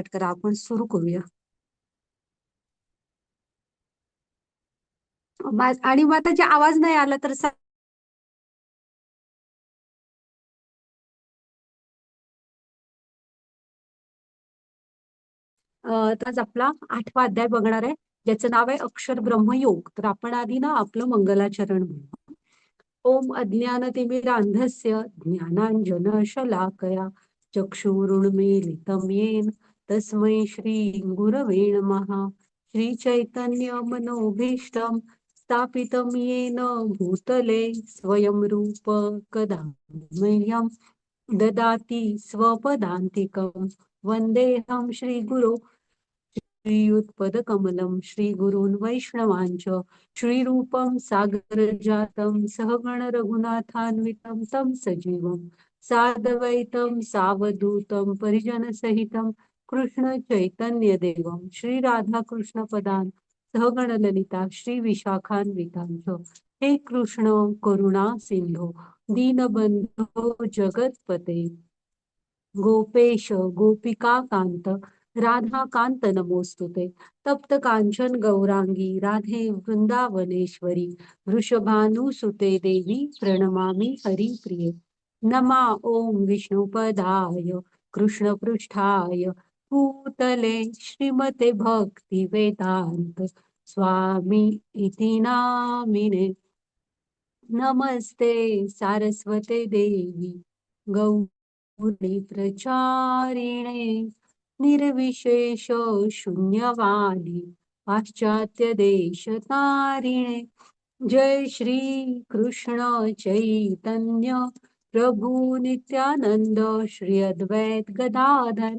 Start करा, आपण सुरू करूया. आणि मग आता जे आवाज नाही आला तर तर आज आपला 8वा अध्याय बघणार आहे, ज्याचं नाव आहे अक्षर ब्रह्मयोग. तर आपण आधी ना आपलं मंगलाचरण म्हणू. ओम अज्ञानतिमिरान्धस्य ज्ञानाञ्जनशलाकया चक्षुरुन्मीलितं येन तस्मै श्री गुरवे नमः. श्री चैतन्य मनोभीष्टं स्थापितं येन भूतले स्वयं रूप कदा मह्यं ददाति स्वपदान्तिकं. वन्देऽहं श्रीगुरो श्रीयुतपदकमलं श्रीगुरून् वैष्णवांच श्रीरूपं सागरजातं सहगण रघुनाथान्वितं तं सजीवं साद्वैतं सावधूतं परिजनसहितं कृष्ण चैतन्य देवं श्री राधा कृष्ण पदान् सहगण ललिता श्री विशाखान्वितांच. हे कृष्ण करुणा सिंधो दीनबंधो जगतपते गोपेश गोपिका कांत राधा कांत नमोस्तुते. तप्त कांचन गौरांगी राधे वृंदावनेश्वरी वृषभानुसुते देवी प्रणमामि हरिप्रिये. नमा ओम विष्णुपदाय कृष्णपृष्ठाय भूतले श्रीमते भक्ती वेदांत स्वामी इति नामिने. नमस्ते सारस्वते देवी गौरी प्रचारिणे निर्विशेष शून्यवादी पाश्चात्य देश तारिणे. जय श्री कृष्ण चैतन्य प्रभु नित्यानंद श्री अद्वैत गदाधर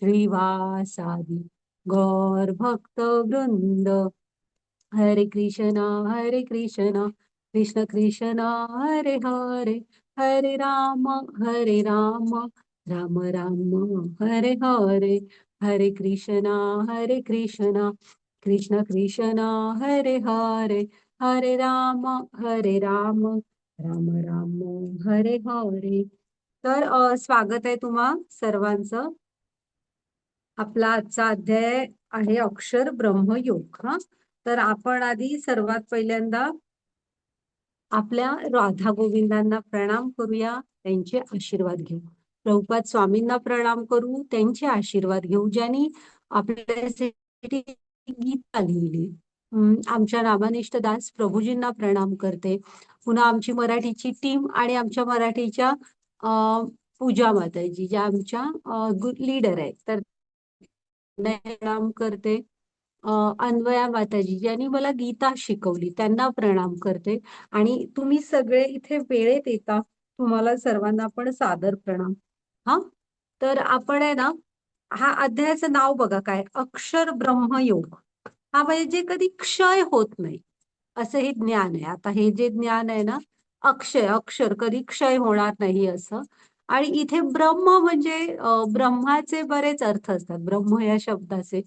श्रीवासादि गौर भक्त वृंद. हरे कृष्ण कृष्ण कृष्ण हरे हरे हरे राम राम राम हरे हरे. हरे कृष्ण कृष्ण कृष्ण हरे हरे हरे राम राम राम हरे हरे. तर स्वागत आहे तुम्हा सर्वांचं. आपला आजचा अध्याय आहे अक्षर ब्रह्मयोग. तर आपण आधी सर्वात पहिल्यांदा आपल्या राधा गोविंदांना प्रणाम करूया, त्यांचे आशीर्वाद घेऊ. प्रभुपाद स्वामींना प्रणाम करू, त्यांचे आशीर्वाद घेऊ, ज्यांनी आपल्यासाठी गीता लिहिली. आमच्या नामानिष्ठ दास प्रभूजींना प्रणाम करते. पुन्हा आमची मराठीची टीम आणि आमच्या मराठीच्या पूजा माताजी ज्या आमच्या लीडर आहेत, तर प्रणाम करते. अन्वया माताजी ज्यांनी मला गीता शिकवली त्यांना प्रणाम करते. आणि तुम्ही सगळे इथे वेळेत येता, तुम्हाला सर्वांना पण सादर प्रणाम. हा, तर आपण आहे ना, हा अध्यायाचं नाव बघा काय, अक्षर ब्रह्मयोग. हा म्हणजे जे कधी क्षय होत नाही असं हे ज्ञान आहे. आता हे जे ज्ञान आहे ना, अक्षर कधी क्षय होणार नाही असं. आणि इथे ब्रह्म म्हणजे ब्रह्माचे बरेच अर्थ असतात ब्रह्म या शब्दाचे.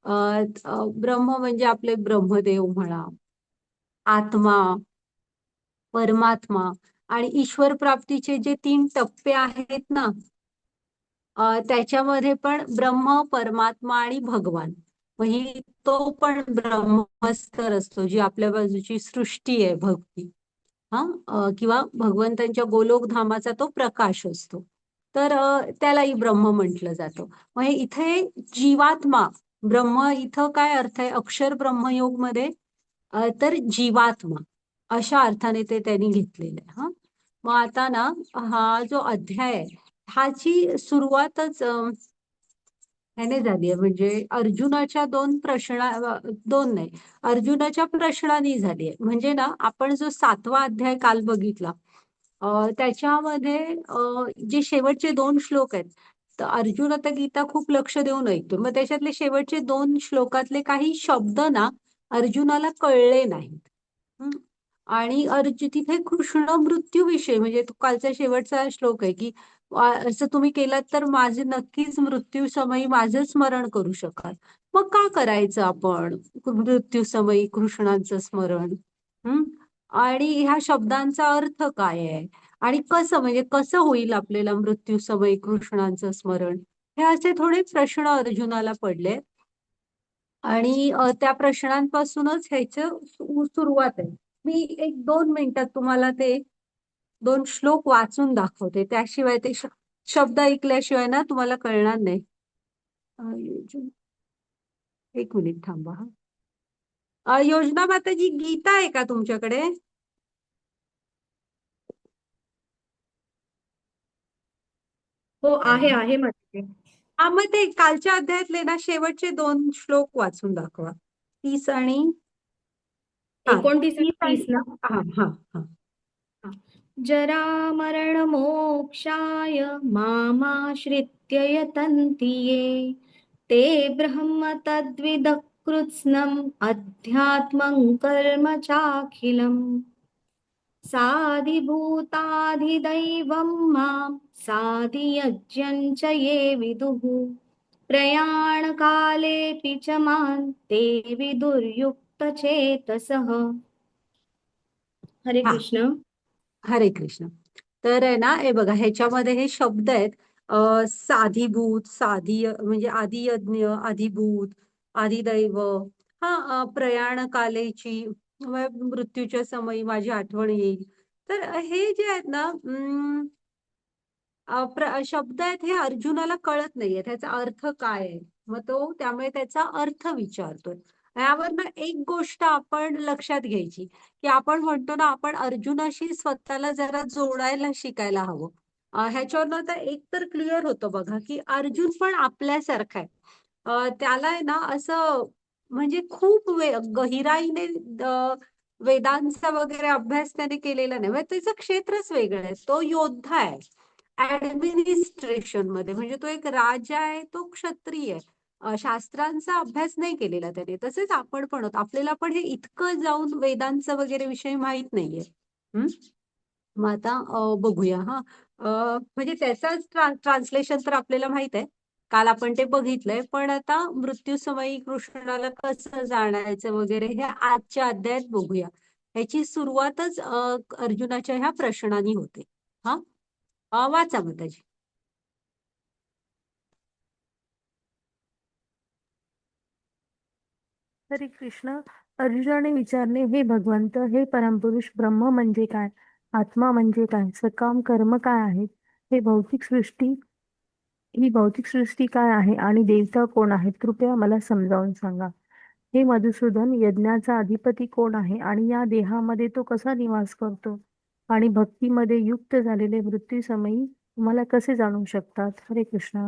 ब्रह्म म्हणजे आपले ब्रह्मदेव म्हणा, आत्मा, परमात्मा. आणि ईश्वर प्राप्तीचे जे 3 टप्पे आहेत ना, त्याच्यामध्ये पण ब्रह्म, परमात्मा आणि भगवान. मग ही तो पण ब्रह्मस्तर असतो, जी आपल्या बाजूची सृष्टी आहे भक्ती. किंवा भगवंतांच्या गोलोकधामाचा तो प्रकाश असतो. तर त्यालाही ब्रह्म म्हटलं जातं. मग हे इथे जीवात्मा ब्रह्म, इथं काय अर्थ आहे अक्षर ब्रह्मयोग मध्ये, तर जीवात्मा अशा अर्थाने ते त्यांनी घेतलेलं आहे. मग आता ना, हा जो अध्याय आहे ह्याची सुरुवातच ह्याने झाली आहे, म्हणजे अर्जुनाच्या 2 नाही, अर्जुनाच्या प्रश्नांनी झाली आहे. म्हणजे ना, आपण जो 7वा अध्याय काल बघितला, त्याच्यामध्ये जे शेवटचे 2 श्लोक आहेत, तर अर्जुन आता गीता खूप लक्ष देऊन ऐकतो. मग त्याच्यातले शेवटचे 2 श्लोकातले काही शब्द ना अर्जुनाला कळले नाहीत. आणि तिथे कृष्ण मृत्यूविषयी, म्हणजे तो कालचा शेवटचा श्लोक आहे की असं तुम्ही केलं तर माझे नक्कीच मृत्यू समयी माझं स्मरण करू शकाल. मग का करायचं आपण मृत्यू समयी कृष्णांचं स्मरण? आणि ह्या शब्दांचा अर्थ काय आहे आणि कसं, म्हणजे कसं होईल आपल्याला मृत्यू समयी कृष्णांचं स्मरण? हे असे थोडे प्रश्न अर्जुनाला पडले आणि त्या प्रश्नांपासूनच ह्याचं सुरुवात आहे. मी एक 2 मिनिटात तुम्हाला ते 2 श्लोक वाचून दाखवते, त्याशिवाय ते शब्द ऐकल्याशिवाय ना तुम्हाला कळणार नाही. एक मिनिट थांबा हा. योजना माताजी, गीता आहे का तुमच्याकडे? हो, आहे माझे. हा, मग ते कालच्या अध्यायातले ना शेवटचे 2 श्लोक वाचून दाखवा. 30 आणि हा 29 आणि 30 आणि 30 ना. हा हा हा. जरामरणमोक्षाय मामाश्रित्य यतन्ति ये ते ब्रह्म तद्विदः कृत्स्नम् अध्यात्मं कर्म चाखिलम् साधिभूताधिदैवं मां साधियज्ञं च ये विदुः प्रयाणकालेऽपि च मां ते विदुर्युक्तचेतसः. हरे हा, कृष्ण. हरे कृष्ण. तर आहे ना, हे बघा ह्याच्यामध्ये हे शब्द आहेत. साधीभूत, म्हणजे आदियज्ञ, अधिभूत, आदिदैव. हा, प्रयाण कालेची, मृत्यूच्या समयी माझी आठवण येईल. तर हे जे आहेत ना, शब्द आहेत हे अर्जुनाला कळत नाहीये त्याचा अर्थ काय आहे. मग तो त्यामुळे त्याचा अर्थ विचारतोय. यावर ना एक गोष्ट आपण लक्षात घ्यायची, की आपण म्हणतो ना, आपण अर्जुनाशी स्वतःला जरा जोडायला शिकायला हवं. ह्याच्यावरनं तर एक तर क्लिअर होतं बघा, की अर्जुन पण आपल्यासारखा आहे. त्याला आहे ना असं म्हणजे खूप गहिराईने वेदांचा वगैरे अभ्यास त्याने केलेला नाही. म्हणजे त्याचं क्षेत्रच वेगळं आहे. तो योद्धा आहे ऍडमिनिस्ट्रेशन मध्ये, म्हणजे तो एक राजा आहे, तो क्षत्रिय आहे. शास्त्रांचा अभ्यास नाही केलेला त्याने. तसेच आपण पण आहोत. आपल्याला पण हे इतकं जाऊन वेदांचं वगैरे विषय माहित नाहीये. हम्म. मग आता बघूया हा. म्हणजे त्याचाच ट्रान्सलेशन तर आपल्याला माहित आहे, काल आपण ते बघितलंय. पण आता मृत्यू समयी कृष्णाला कसं जाणायचं वगैरे हे आजच्या अध्यायात बघूया. ह्याची सुरुवातच अर्जुनाच्या ह्या प्रश्नाने होते. हा, वाचा मग त्याची. हरे कृष्ण. अर्जुनाने विचारले, हे भगवंत, हे परमपुरुष, ब्रह्म म्हणजे काय? आत्मा म्हणजे काय? सकाम कर्म काय आहेत? हे ही भौतिक सृष्टी काय आहे आणि देवता कोण आहेत? कृपया मला समजावून सांगा. हे मधुसूदन, यज्ञाचा अधिपती कोण आहे आणि या देहामध्ये तो कसा निवास करतो? आणि भक्तीमध्ये युक्त झालेले मृत्यू समयी तुम्हाला कसे जाणू शकतात? हरे कृष्ण.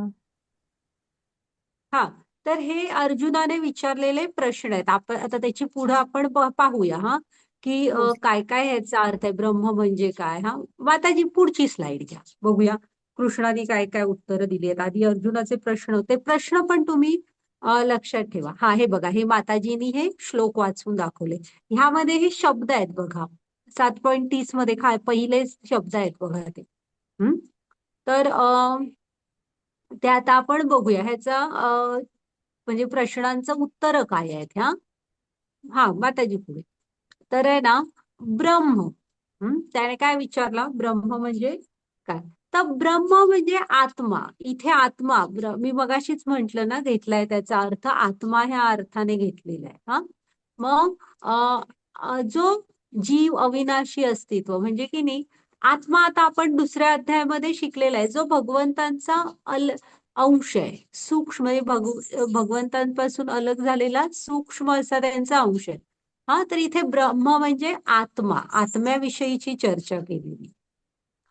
हा, तर हे अर्जुनाने विचारलेले प्रश्न आहेत. आपण आता त्याची पुढे आपण पाहूया हा, की हो. काय काय ह्याचा अर्थ आहे, ब्रह्म म्हणजे काय. हा, माताजी पुढची स्लाइड घ्या, बघूया कृष्णाने काय काय उत्तरं दिली आहेत. आधी अर्जुनाचे प्रश्न होते, प्रश्न पण तुम्ही लक्षात ठेवा. हा, हे बघा, हे माताजींनी हे श्लोक वाचून दाखवले. ह्यामध्ये हे शब्द आहेत बघा. 7.30 मध्ये काय पहिले शब्द आहेत बघा ते. हम्म. तर ते आता आपण बघूया ह्याचा म्हणजे प्रश्नांचं उत्तर काय आहेत. ह्या, हा माताजी पुढे. तर आहे ना, ब्रह्म. त्याने काय विचारला, ब्रह्म म्हणजे काय? तर ब्रह्म म्हणजे आत्मा. इथे आत्मा, मी मगाशीच म्हंटल ना, घेतलाय त्याचा अर्थ आत्मा ह्या अर्थाने घेतलेला आहे. हा, मग जो जीव, अविनाशी अस्तित्व, म्हणजे की नाही आत्मा. आता आपण दुसऱ्या अध्यायामध्ये शिकलेला आहे, जो भगवंतांचा अंश आहे, सूक्ष्म, म्हणजे भगवंतांपासून अलग झालेला सूक्ष्म असा त्यांचा अंश आहे. हा, तर इथे ब्रह्म म्हणजे आत्मा, आत्म्याविषयीची चर्चा केलेली.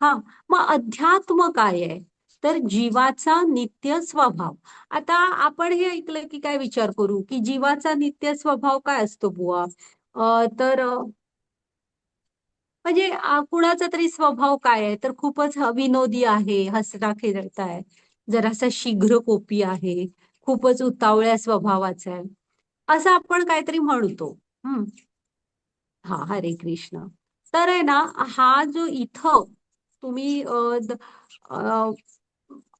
हा, मग अध्यात्म काय आहे? तर जीवाचा नित्य स्वभाव. आता आपण हे ऐकलं की काय विचार करू, की जीवाचा नित्य स्वभाव काय असतो बुवा? तर म्हणजे कुणाचा तरी स्वभाव काय आहे, तर खूपच विनोदी आहे, हसरा खेळता आहे, जरासा शीघ्रकोपी आहे, खूपच उतावळ्या स्वभावाचा आहे, असं आपण काहीतरी म्हणतो. हम्म. हा, हरे कृष्ण. तर आहे ना, हा जो इथं तुम्ही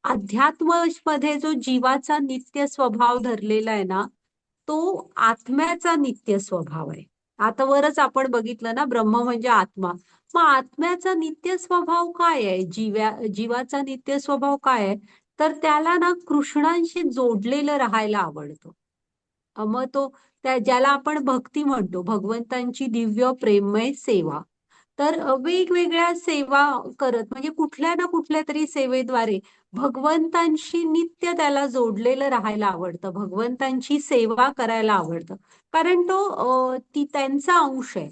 अध्यात्म मध्ये जो जीवाचा नित्य स्वभाव धरलेला आहे ना, तो आत्म्याचा नित्य स्वभाव आहे. आता वरच आपण बघितलं ना, ब्रह्म म्हणजे आत्मा. मग आत्म्याचा नित्य स्वभाव काय आहे? जीवाचा नित्य स्वभाव काय आहे? तर त्याला ना कृष्णांशी जोडलेलं राहायला आवडतं. मग तो ज्याला आपण भक्ती म्हणतो, भगवंतांची दिव्य प्रेममय सेवा. तर वेगवेगळ्या सेवा करत म्हणजे कुठल्या ना कुठल्या तरी सेवेद्वारे भगवंतांशी नित्य त्याला जोडलेलं राहायला आवडतं, भगवंतांची सेवा करायला आवडतं. कारण तो ती त्यांचा अंश आहे.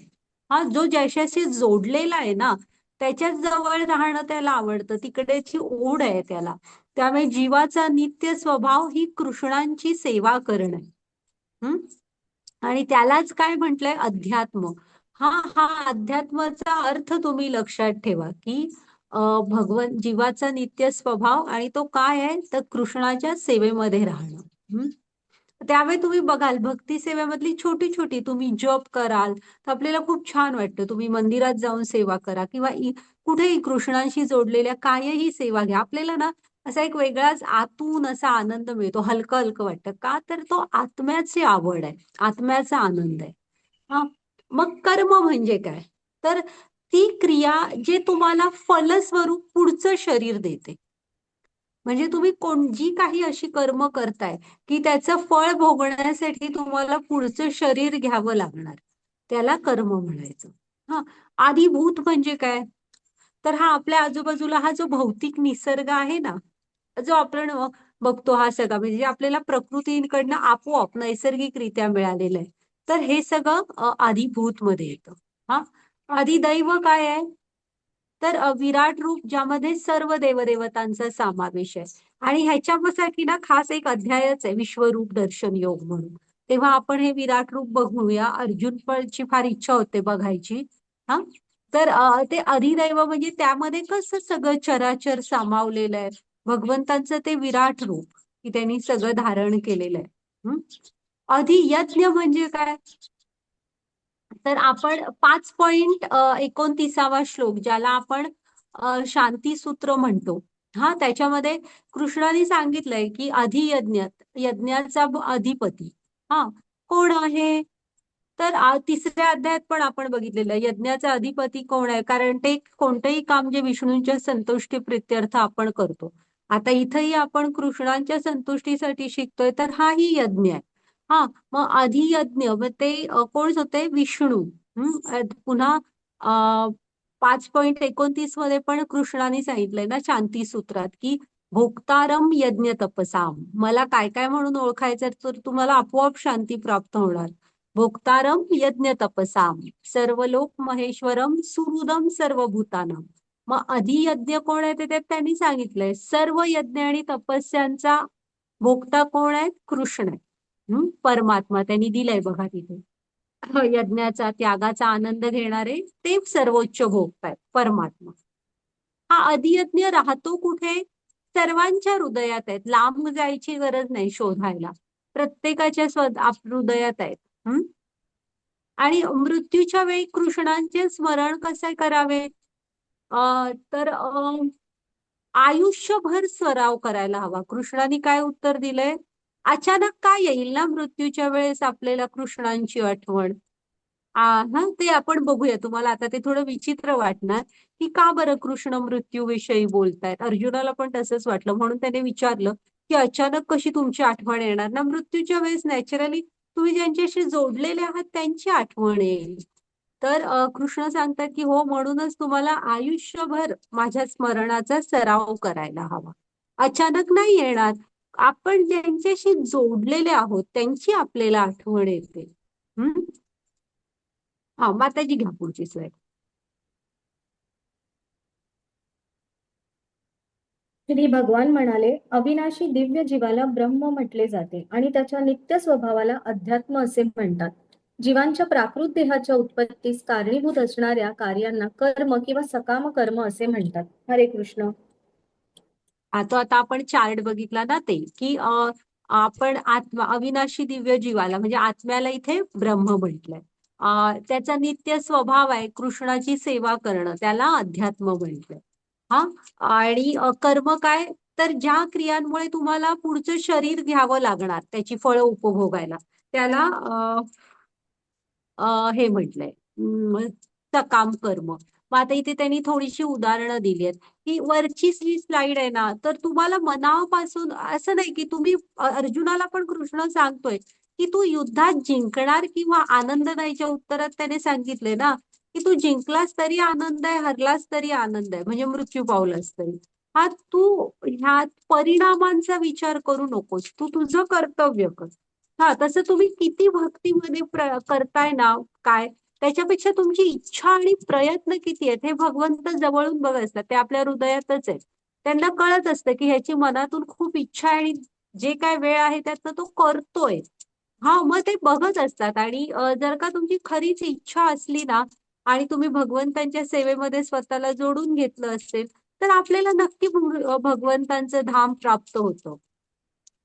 हा जो ज्याच्याशी जोडलेला आहे ना, त्याच्याच जवळ राहणं त्याला आवडतं, तिकडेची ओढ आहे त्याला. त्यामुळे जीवाचा नित्य स्वभाव ही कृष्णांची सेवा करणं आहे. हम्म आणि त्यालाच काय म्हटलंय, अध्यात्म. हा हा अध्यात्माचा अर्थ तुम्ही लक्षात ठेवा की जीवाचा नित्य स्वभाव आणि तो काय आहे तर कृष्णाच्या सेवेमध्ये राहणं. त्यामुळे तुम्ही बघाल भक्ती सेवेमधली छोटी छोटी तुम्ही जप कराल तर आपल्याला खूप छान वाटतं. तुम्ही मंदिरात जाऊन सेवा करा किंवा कुठेही कृष्णांशी जोडलेल्या कायही सेवा घ्या, आपल्याला ना असा एक वेगळाच आतून असा आनंद मिळतो, हलकं हलकं वाटतं. का तर तो आत्म्याची आवड आहे, आत्म्याचा आनंद आहे. हा मग कर्म म्हणजे काय, तर ती क्रिया जे तुम्हाला फलस्वरूप पुढचं शरीर देते. म्हणजे तुम्ही जी काही अशी कर्म करताय की त्याचं फळ भोगण्यासाठी तुम्हाला पुढचं शरीर घ्यावं लागणार, त्याला कर्म म्हणायचं. हा आदिभूत म्हणजे काय, तर हा आपल्या आजूबाजूला हा जो भौतिक निसर्ग आहे ना, जो आपण बघतो, हा सगळा म्हणजे आपल्याला प्रकृतीकडनं आपोआप नैसर्गिकरित्या मिळालेलं आहे. तर हे सगळं आदिभूत मध्ये येतं. हा अधिदैव काय आहे, तर विराट रूप ज्यामध्ये सर्व देवदेवतांचा समावेश आहे. आणि ह्याच्यासाठी ना खास एक अध्यायच आहे विश्वरूप दर्शन योग म्हणून. तेव्हा आपण हे विराट रूप बघूया. अर्जुन पणची फार इच्छा होते बघायची. हा तर ते अधिदैव म्हणजे त्यामध्ये कसं सगळं चराचर सामावलेलं आहे, भगवंतांचं ते विराट रूप की त्यांनी सगळं धारण केलेलं आहे. अधियज्ञ म्हणजे काय, तर आपण 5.29 श्लोक ज्याला आपण शांती सूत्र म्हणतो. हा त्याच्यामध्ये कृष्णाने सांगितलंय की अधियज्ञ, यज्ञाचा अधिपती हा कोण आहे, तर तिसऱ्या अध्यायात पण आपण बघितलेलं आहे यज्ञाचा अधिपती कोण आहे, कारण ते कोणतंही काम जे विष्णूंच्या संतुष्टी प्रित्यर्थ आपण करतो. आता इथंही आपण कृष्णांच्या संतुष्टीसाठी शिकतोय, तर हाही यज्ञ आहे. हा मग अधियज्ञ मग ते कोण होते, विष्णू. पुन्हा 5.29 मध्ये पण कृष्णाने सांगितलंय ना शांती सूत्रात की भोक्तारम यज्ञ तपसाम, मला काय काय म्हणून ओळखायचं तर तुम्हाला आपोआप शांती प्राप्त होणार. भोक्तारम यज्ञ तपसाम सर्व लोक महेश्वरम सुहृदम सर्वभूतानाम. मग अधियज्ञ कोण आहे ते त्यात त्यांनी सांगितलंय, सर्व यज्ञ आणि तपस्यांचा भोक्ता कोण आहे, कृष्ण आहे. परमात्मा त्यांनी दिलाय बघा तिथे. यज्ञाचा त्यागाचा आनंद घेणारे ते सर्वोच्च भोगतायत परमात्मा. हा अधियज्ञ राहतो कुठे, सर्वांच्या हृदयात आहेत, लांब जायची गरज नाही शोधायला, प्रत्येकाच्या हृदयात आहेत. आणि मृत्यूच्या वेळी कृष्णांचे स्मरण कसे करावे, तर आयुष्यभर सराव करायला हवा. कृष्णाने काय उत्तर दिलंय, अचानक काय येईल ना मृत्यूच्या वेळेस आपल्याला कृष्णांची आठवण. हा ते आपण बघूया. तुम्हाला आता ते थोडं विचित्र वाटणार की का बरं कृष्ण मृत्यूविषयी बोलतायत. अर्जुनाला पण तसंच वाटलं, म्हणून त्याने विचारलं की अचानक कशी तुमची आठवण येणार ना, मृत्यूच्या वेळेस नॅचरली तुम्ही ज्यांच्याशी जोडलेले आहात त्यांची आठवण येईल. तर कृष्ण सांगतात की हो, म्हणूनच तुम्हाला आयुष्यभर माझ्या स्मरणाचा सराव करायला हवा. अचानक नाही येणार, आपण ज्यांच्याशी जोडलेले आहोत त्यांची आपल्याला आठवण येते. हा माताजी घ्या पुढची स्लाईड. श्री भगवान म्हणाले, अविनाशी दिव्य जीवाला ब्रह्म म्हटले जाते आणि त्याच्या नित्य स्वभावाला अध्यात्म असे म्हणतात. जीवांच्या प्राकृत देहाच्या उत्पत्तीस कारणीभूत असणाऱ्या कार्यांना कर्म किंवा सकाम कर्म असे म्हणतात. हरे कृष्ण. आता आपण चार्ट बघितला ना, ते की आपण आत्मा अविनाशी दिव्य जीवाला म्हणजे आत्म्याला इथे ब्रह्म म्हटलंय. त्याचा नित्य स्वभाव आहे कृष्णाची सेवा करणं, त्याला अध्यात्म म्हटलंय. हा आणि कर्म काय, तर ज्या क्रियांमुळे तुम्हाला पुढचं शरीर घ्यावं लागणार त्याची फळं उपभोगायला, त्याला हे म्हटलंय सकाम कर्म. मग आता इथे त्यांनी थोडीशी उदाहरणं दिली आहेत की वरची जी स्लाइड आहे ना, तर तुम्हाला मनापासून असं नाही की तुम्ही अर्जुनाला पण कृष्ण सांगतोय की तू युद्धात जिंकणार किंवा आनंद नाहीच्या उत्तरात त्याने सांगितले ना की तू जिंकलास तरी आनंद आहे, हरलास तरी आनंद आहे, म्हणजे मृत्यू पावलास तरी. हा तू ह्या परिणामांचा विचार करू नकोस, तू तुझं कर्तव्य कर. हा तसं तुम्ही किती भक्तीमध्ये करताय ना काय, त्याच्यापेक्षा तुमची इच्छा आणि प्रयत्न किती आहेत हे भगवंत जवळून बघत असतात. ते आपल्या हृदयातच आहे. त्यांना कळत असतं की ह्याची मनातून खूप इच्छा आहे आणि जे काय वेळ आहे त्यातनं तो करतोय. हा मग ते बघत असतात. आणि जर का तुमची खरीच इच्छा असली ना आणि तुम्ही भगवंतांच्या सेवेमध्ये स्वतःला जोडून घेतलं असेल तर आपल्याला नक्की भगवंतांचं धाम प्राप्त होतं.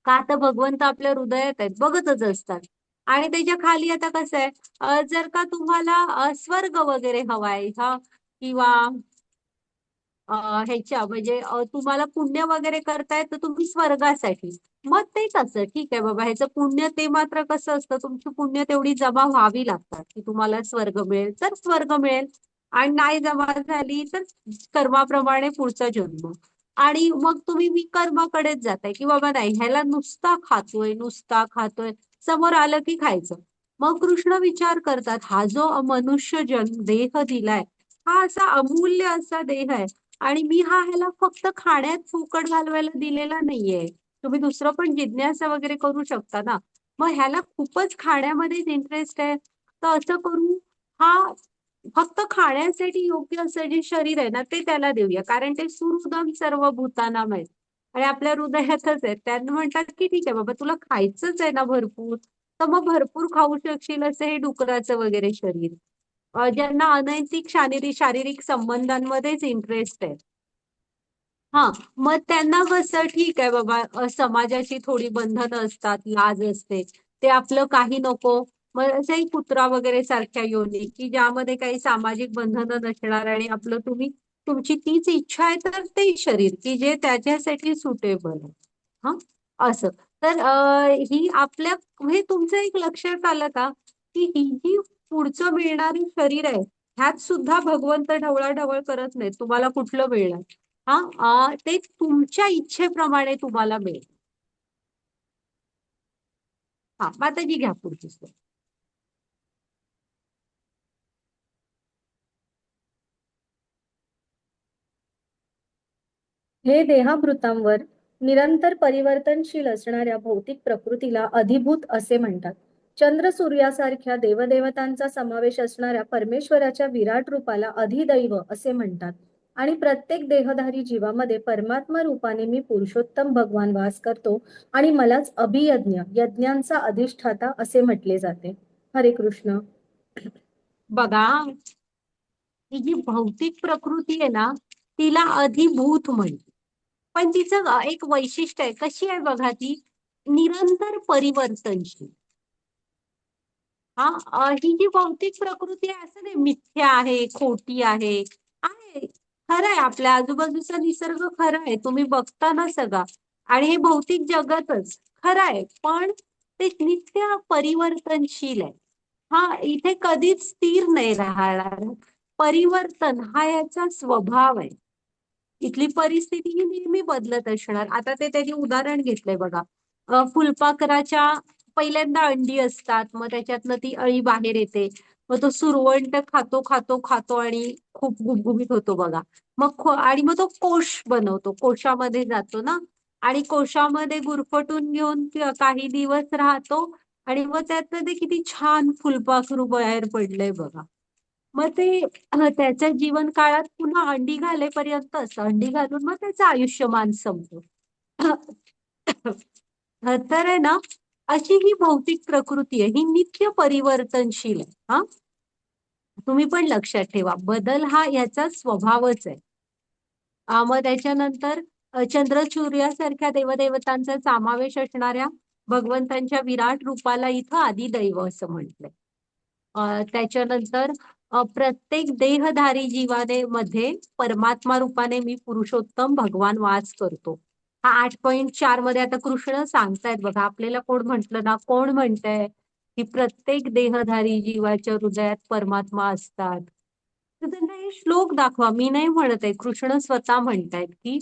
का तर भगवंत आपल्या हृदयात आहेत, बघतच असतात. आणि त्याच्या खाली आता कसं आहे, जर का तुम्हाला स्वर्ग वगैरे हवाय हा किंवा ह्याच्या म्हणजे तुम्हाला पुण्य वगैरे करताय तर तुम्ही स्वर्गासाठी, मग तेच असं ठीक आहे बाबा, ह्याचं पुण्य ते मात्र कसं असतं, तुमची पुण्य तेवढी जमा व्हावी लागतात की तुम्हाला स्वर्ग मिळेल तर स्वर्ग मिळेल, आणि नाही जमा झाली तर कर्माप्रमाणे पुढचा जन्म. आणि मग तुम्ही विकर्माकडेच जाताय की बाबा नाही ह्याला नुसता खातोय नुसता खातोय, समोर आलं की खायचं. मग कृष्ण विचार करतात हा जो मनुष्य जन्म देह दिलाय, हा असा अमूल्य असा देह आहे आणि मी हा ह्याला फक्त खाण्यात फुकट घालवायला दिलेला नाहीये. तुम्ही दुसरं पण जिज्ञासा वगैरे करू शकता ना. मग ह्याला खूपच खाण्यामध्येच इंटरेस्ट आहे तर असं करू, हा फक्त खाण्यासाठी योग्य असं जे शरीर आहे ना ते त्याला देऊया, कारण ते सुहृदम सर्व भूतानाम आहे आणि आपल्या हृदयातच आहे. त्यांना म्हणतात की ठीक आहे बाबा तुला खायचंच आहे ना भरपूर, तर मग भरपूर खाऊ शकशील असं हे डुकराचं वगैरे शरीर. ज्यांना अनैतिक शारीरिक संबंधांमध्येच इंटरेस्ट आहे. हा मग त्यांना कसं ठीक आहे बाबा, समाजाची थोडी बंधनं असतात, लाज असते, ते आपलं काही नको. मग असे कुत्रा वगैरे सारख्या योनी की ज्यामध्ये काही सामाजिक बंधनं नसणार आणि आपलं तुम्ही तुमची तीच इच्छा आहे तर ते शरीर की जे त्याच्यासाठी सुटेबल आहे. हा असं. तर ही आपल्या हे तुमचं एक लक्षात आलं का की ही जी पुढचं मिळणारी शरीर आहे ह्यात सुद्धा भगवंत ढवळाढवळ करत नाही तुम्हाला कुठलं मिळणार. हा ते तुमच्या इच्छेप्रमाणे तुम्हाला मिळेल. हा माताजी घ्या पुढची slide. हे देहाभृतांवर निरंतर परिवर्तनशील असणाऱ्या भौतिक प्रकृतीला अधिभूत असे म्हणतात. चंद्र सूर्यासारख्या देवदेवतांचा समावेश असणाऱ्या परमेश्वराच्या विराट रूपाला अधिदैव असे म्हणतात. आणि प्रत्येक देहधारी जीवामध्ये परमात्मा रूपाने मी पुरुषोत्तम भगवान वास करतो आणि मलाच अभियज्ञ यज्ञांचा अधिष्ठाता असे म्हटले जाते. हरे कृष्ण. बघा ही जी भौतिक प्रकृती आहे ना तिला अधिभूत म्हणते, पण तिचं एक वैशिष्ट्य आहे. कशी आहे बघा ती, निरंतर परिवर्तनशील. हा ही जी भौतिक प्रकृती आहे असं नाही मिथ्या आहे, खोटी आहे. आहे, खरं आहे, आपल्या आजूबाजूचा निसर्ग खरा आहे, तुम्ही बघता ना सगळा. आणि हे भौतिक जगतच खरं आहे, पण ते नित्य परिवर्तनशील आहे. हा इथे कधीच स्थिर नाही राहणार. परिवर्तन हा याचा स्वभाव आहे. इथली परिस्थिती ही नेहमी बदलत असणार. आता ते त्यांनी उदाहरण घेतलंय बघा, फुलपाखराच्या पहिल्यांदा अंडी असतात, मग त्याच्यातनं ती अळी बाहेर येते, मग तो सुरवंट खातो खातो खातो आणि खूप गुबगुबीत होतो बघा. मग आणि मग तो कोश बनवतो, कोशामध्ये जातो ना, आणि कोशामध्ये गुरफटून घेऊन काही दिवस राहतो आणि मग त्यातनं ते किती छान फुलपाखरू बाहेर पडलंय बघा. मग ते त्याच्या जीवन काळात पुन्हा अंडी घालेपर्यंत असतं, अंडी घालून मग त्याचं आयुष्यमान संपतं. तर आहे ना, अशी ही भौतिक प्रकृती आहे, ही नित्य परिवर्तनशील आहे. हा तुम्ही पण लक्षात ठेवा, बदल हा याचा स्वभावच आहे. मग त्याच्यानंतर चंद्र सूर्यासारख्या देवदेवतांचा समावेश असणाऱ्या भगवंतांच्या विराट रूपाला इथं आदिदैव असं म्हटलंय. त्याच्यानंतर प्रत्येक देहधारी जीवाने मध्ये परमात्मा रूपाने मी पुरुषोत्तम भगवान वास करतो. हा 8.4 मध्ये आता कृष्ण सांगतायत बघा. आपल्याला कोण म्हंटल ना, कोण म्हणतंय की प्रत्येक देहधारी जीवाच्या हृदयात परमात्मा असतात. तर त्यांना हे श्लोक दाखवा. मी नाही म्हणत आहे, कृष्ण स्वतः म्हणतायत की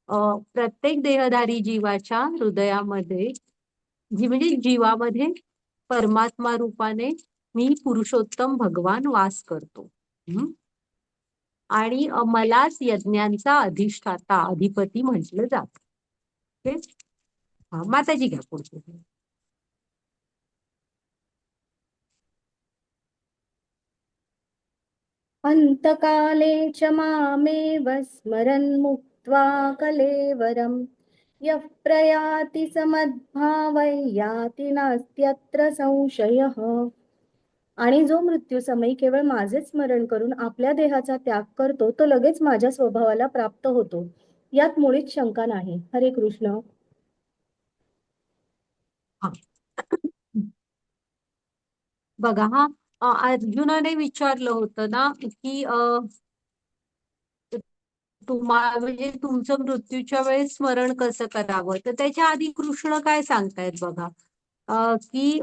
प्रत्येक देहधारी जीवाच्या हृदयामध्ये म्हणजे जीवामध्ये परमात्मा रूपाने मी पुरुषोत्तम भगवान वास करतो. हम्म. आणि मलाच यज्ञांचा अधिष्ठाता अधिपती म्हटलं जात. माताजी घ्या पुढचे. अंतकाले च मामेव स्मरन् मुक्त्वा कलेवरम् यः प्रयाति समद्भावै याति नास्त्यत्र संशयः. आणि जो मृत्यूसमयी केवळ माझे स्मरण करून आपल्या देहाचा त्याग करतो तो लगेच माझ्या स्वभावाला प्राप्त होतो, यात मुळीच शंका नाही. हरे कृष्ण. हा. बघा हा, अर्जुनाने विचारलं होतं ना की तुम्हाला म्हणजे तुमचं मृत्यूच्या वेळेस स्मरण कसं करावं, तर त्याच्या आधी कृष्ण काय सांगतायत बघा, की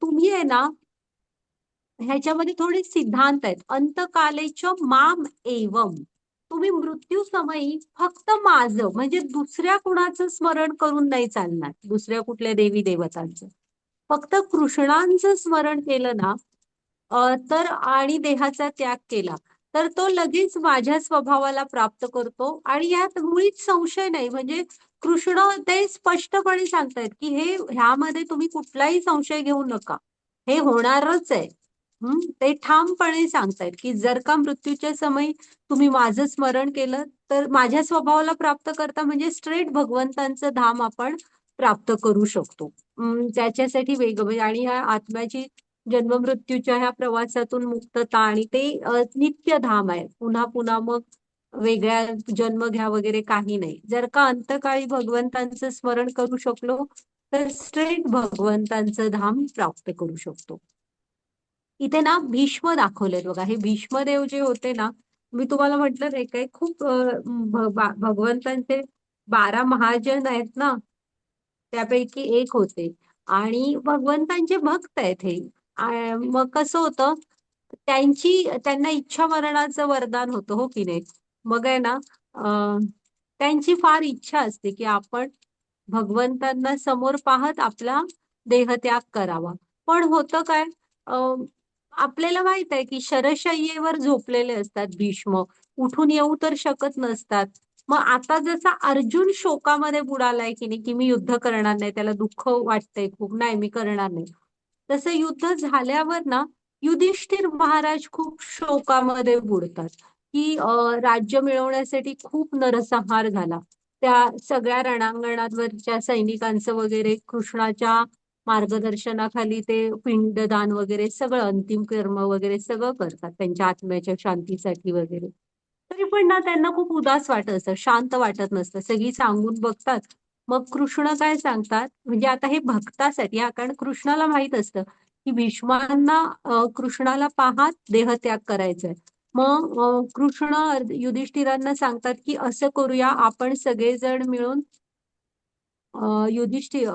तुम्ही आहे ना, ह्याच्यामध्ये थोडे सिद्धांत आहेत. अंतकालेच माम एवम, तुम्ही मृत्यू समयी फक्त माझं म्हणजे दुसऱ्या कुणाचं स्मरण करून नाही चालणार, दुसऱ्या कुठल्या देवी देवतांचं. फक्त कृष्णांचं स्मरण केलं ना तर आणि देहाचा त्याग केला तर तो लगेच माझ्या स्वभावाला प्राप्त करतो. आणि यात मुळीच संशय नाही. म्हणजे कृष्ण ते स्पष्टपणे सांगतायत की हे ह्यामध्ये तुम्ही कुठलाही संशय घेऊ नका, हे होणारच आहे. ते ठामपणे सांगतायत की जर का मृत्यूच्या समयी तुम्ही माझं स्मरण केलं तर माझ्या स्वभावाला प्राप्त करता, म्हणजे स्ट्रेट भगवंतांचं धाम आपण प्राप्त करू शकतो. त्याच्यासाठी म्हणजे आणि ह्या आत्म्याची जन्ममृत्यूच्या ह्या प्रवासातून मुक्तता आणि ते नित्य धाम आहे. पुन्हा पुन्हा मग वेगळ्या जन्म घ्या वगैरे काही नाही. जर का अंतकाळी भगवंतांचं स्मरण करू शकलो तर स्ट्रेट भगवंतांचं धाम प्राप्त करू शकतो. इथे ना भीष्म दाखवलेत बघा. हे भीष्मदेव जे होते ना, मी तुम्हाला म्हटलं नाही काय, खूप भगवंतांचे 12 महाजन आहेत ना, त्यापैकी एक होते आणि भगवंतांचे भक्त आहेत हे. मग कसं होतं, त्यांना इच्छा मरणाचं वरदान होतं, हो की नाही. मग आहे ना, त्यांची फार इच्छा असते की आपण भगवंतांना समोर पाहत आपला देहत्याग करावा. पण होतं काय, आपल्याला माहित आहे की शरशय्येवर झोपलेले असतात भीष्म, उठून येऊ तर शकत नसतात. मग आता जसा अर्जुन शोकामध्ये बुडालाय की नाही, की मी युद्ध करणार नाही, त्याला दुःख वाटतंय खूप, नाही मी करणार नाही, तसं युद्ध झाल्यावर ना युधिष्ठिर महाराज खूप शोकामध्ये बुडतात की राज्य मिळवण्यासाठी खूप नरसंहार झाला. त्या सगळ्या रणांगणावरच्या सैनिकांचं वगैरे कृष्णाच्या मार्गदर्शनाखाली ते पिंडदान वगैरे सगळं, अंतिम कर्म वगैरे सगळं करतात त्यांच्या आत्म्याच्या शांतीसाठी वगैरे. तरी पण ना त्यांना खूप उदास वाटत असतं, शांत वाटत नसतं. सगळी सांगून बघतात. मग कृष्ण काय सांगतात, म्हणजे आता हे भक्तासाठी, हा कारण कृष्णाला माहित असतं की भीष्मांना कृष्णाला पाहत देहत्याग करायचा आहे. मग कृष्ण युधिष्ठिरांना सांगतात की असं करूया, आपण सगळेजण मिळून युधिष्ठिर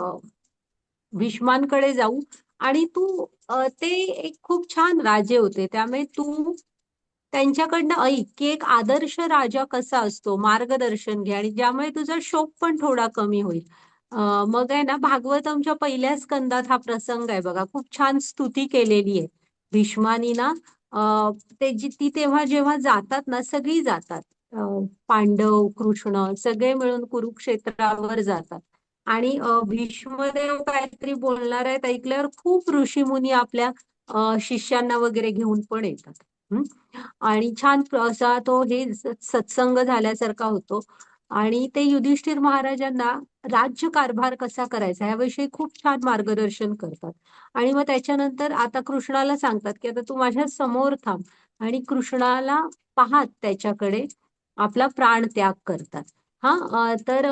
भीष्मांकडे जाऊ आणि तू ते एक खूप छान राजे होते, त्यामुळे तू त्यांच्याकडनं ऐक की एक आदर्श राजा कसा असतो, मार्गदर्शन घे आणि ज्यामुळे तुझा शोक पण थोडा कमी होईल. मग आहे ना, भागवतमच्या पहिल्या स्कंदात हा प्रसंग आहे बघा, खूप छान स्तुती केलेली आहे भीष्मानी ना. ती तेव्हा जेव्हा जातात ना, सगळी जातात, पांडव कृष्ण सगळे मिळून कुरुक्षेत्रावर जातात. आणि भीष्मदेव काहीतरी बोलणार आहेत ऐकल्यावर खूप ऋषीमुनी आपल्या शिष्यांना वगैरे घेऊन पण येतात. आणि छान असा तो हे सत्संग झाल्यासारखा होतो. आणि ते युधिष्ठिर महाराजांना राज्यकारभार कसा करायचा याविषयी खूप छान मार्गदर्शन करतात. आणि मग त्याच्यानंतर आता कृष्णाला सांगतात की आता तू माझ्या समोर थांब, आणि कृष्णाला पाहत त्याच्याकडे आपला प्राण त्याग करतात. तर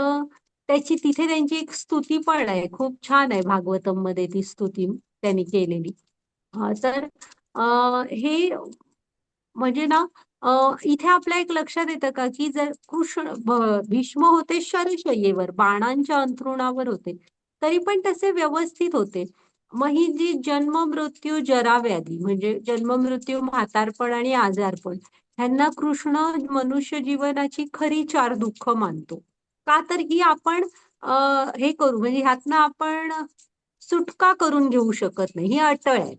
तिथे त्यांची एक स्तुती पण आहे, खूप छान आहे भागवतम मध्ये ती स्तुती त्यांनी केलेली. तर हे म्हणजे ना, इथे आपल्या एक लक्षात येतं का की जर भीष्म होते शरशय्येवर, बाणांच्या अंथरुणावर होते, तरी पण तसे व्यवस्थित होते. मग ही जी जन्म मृत्यू जरा व्याधी, म्हणजे जन्म मृत्यू म्हातारपण आणि आजारपण, ह्यांना कृष्ण मनुष्य जीवनाची खरी चार दुःख मानतो. का तर ही आपण हे करू म्हणजे ह्यातनं आपण सुटका करून घेऊ शकत नाही, ही अटळ आहे.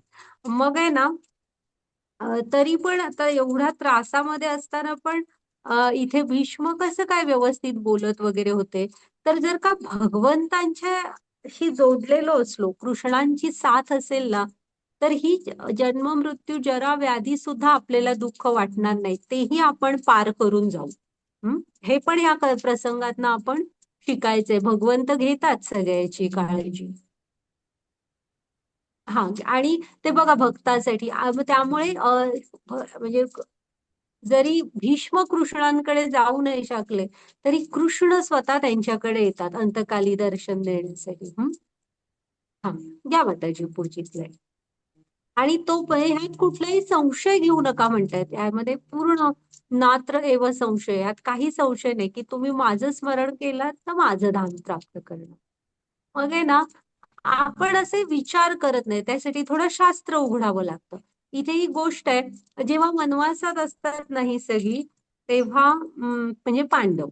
मग आहे ना, तरी पण आता एवढ्या त्रासामध्ये असताना पण इथे भीष्म कसं काय व्यवस्थित बोलत वगैरे होते. तर जर का भगवंतांच्याशी जोडलेलो असलो, कृष्णांची साथ असेल ना, तर ही जन्म मृत्यू जरा व्याधी सुद्धा आपल्याला दुःख वाटणार नाही, तेही आपण पार करून जाऊ. हे पण या प्रसंगातनं आपण शिकायचंय. भगवंत घेतात सगळ्याची काळजी. हा, आणि ते बघा भक्तासाठी मग त्यामुळे म्हणजे जरी भीष्म कृष्णांकडे जाऊ नाही शकले, तरी कृष्ण स्वतः त्यांच्याकडे येतात अंतकाली दर्शन देण्यासाठी. हा, घ्या माताजी पुढची स्लाईड. आणि तो ह्यात कुठलाही संशय घेऊ नका म्हणतायत. यामध्ये पूर्ण नात्र एव संशय, यात काही संशय नाही की तुम्ही माझं स्मरण केलं तर माझं धाम प्राप्त करणार. मग आहे ना, आपण असे विचार करत नाही, त्यासाठी थोडं शास्त्र उघडावं लागतं. इथे ही गोष्ट आहे, जेव्हा वनवासात असतात ना ही सगळी, तेव्हा म्हणजे पांडव,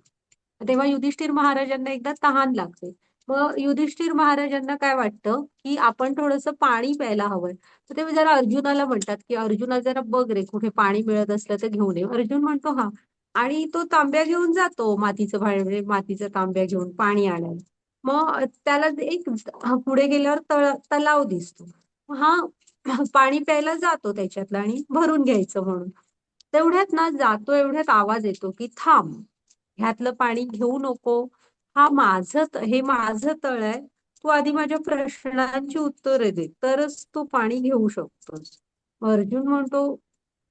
तेव्हा युधिष्ठिर महाराजांना एकदा तहान लागते. मग युधिष्ठिर महाराजांना काय वाटतं की आपण थोडंसं पाणी प्यायला हवंय. तर ते जरा अर्जुनाला म्हणतात की अर्जुना जरा बघ रे, कुठे पाणी मिळत असलं तर घेऊन ये. अर्जुन म्हणतो हा, आणि तो तांब्या घेऊन जातो, मातीचं म्हणजे मातीचा तांब्या घेऊन पाणी आणायला. मग त्याला एक पुढे गेल्यावर तलाव दिसतो. हा पाणी प्यायला जातो त्याच्यातलं आणि भरून घ्यायचं म्हणून. तेवढ्यात ना जातो, एवढ्यात आवाज येतो की थांब, ह्यातलं पाणी घेऊ नको, हे माझं तळ आहे, तू आधी माझ्या प्रश्नांची उत्तरे दे, तरच तू पाणी घेऊ शकतोस. अर्जुन म्हणतो,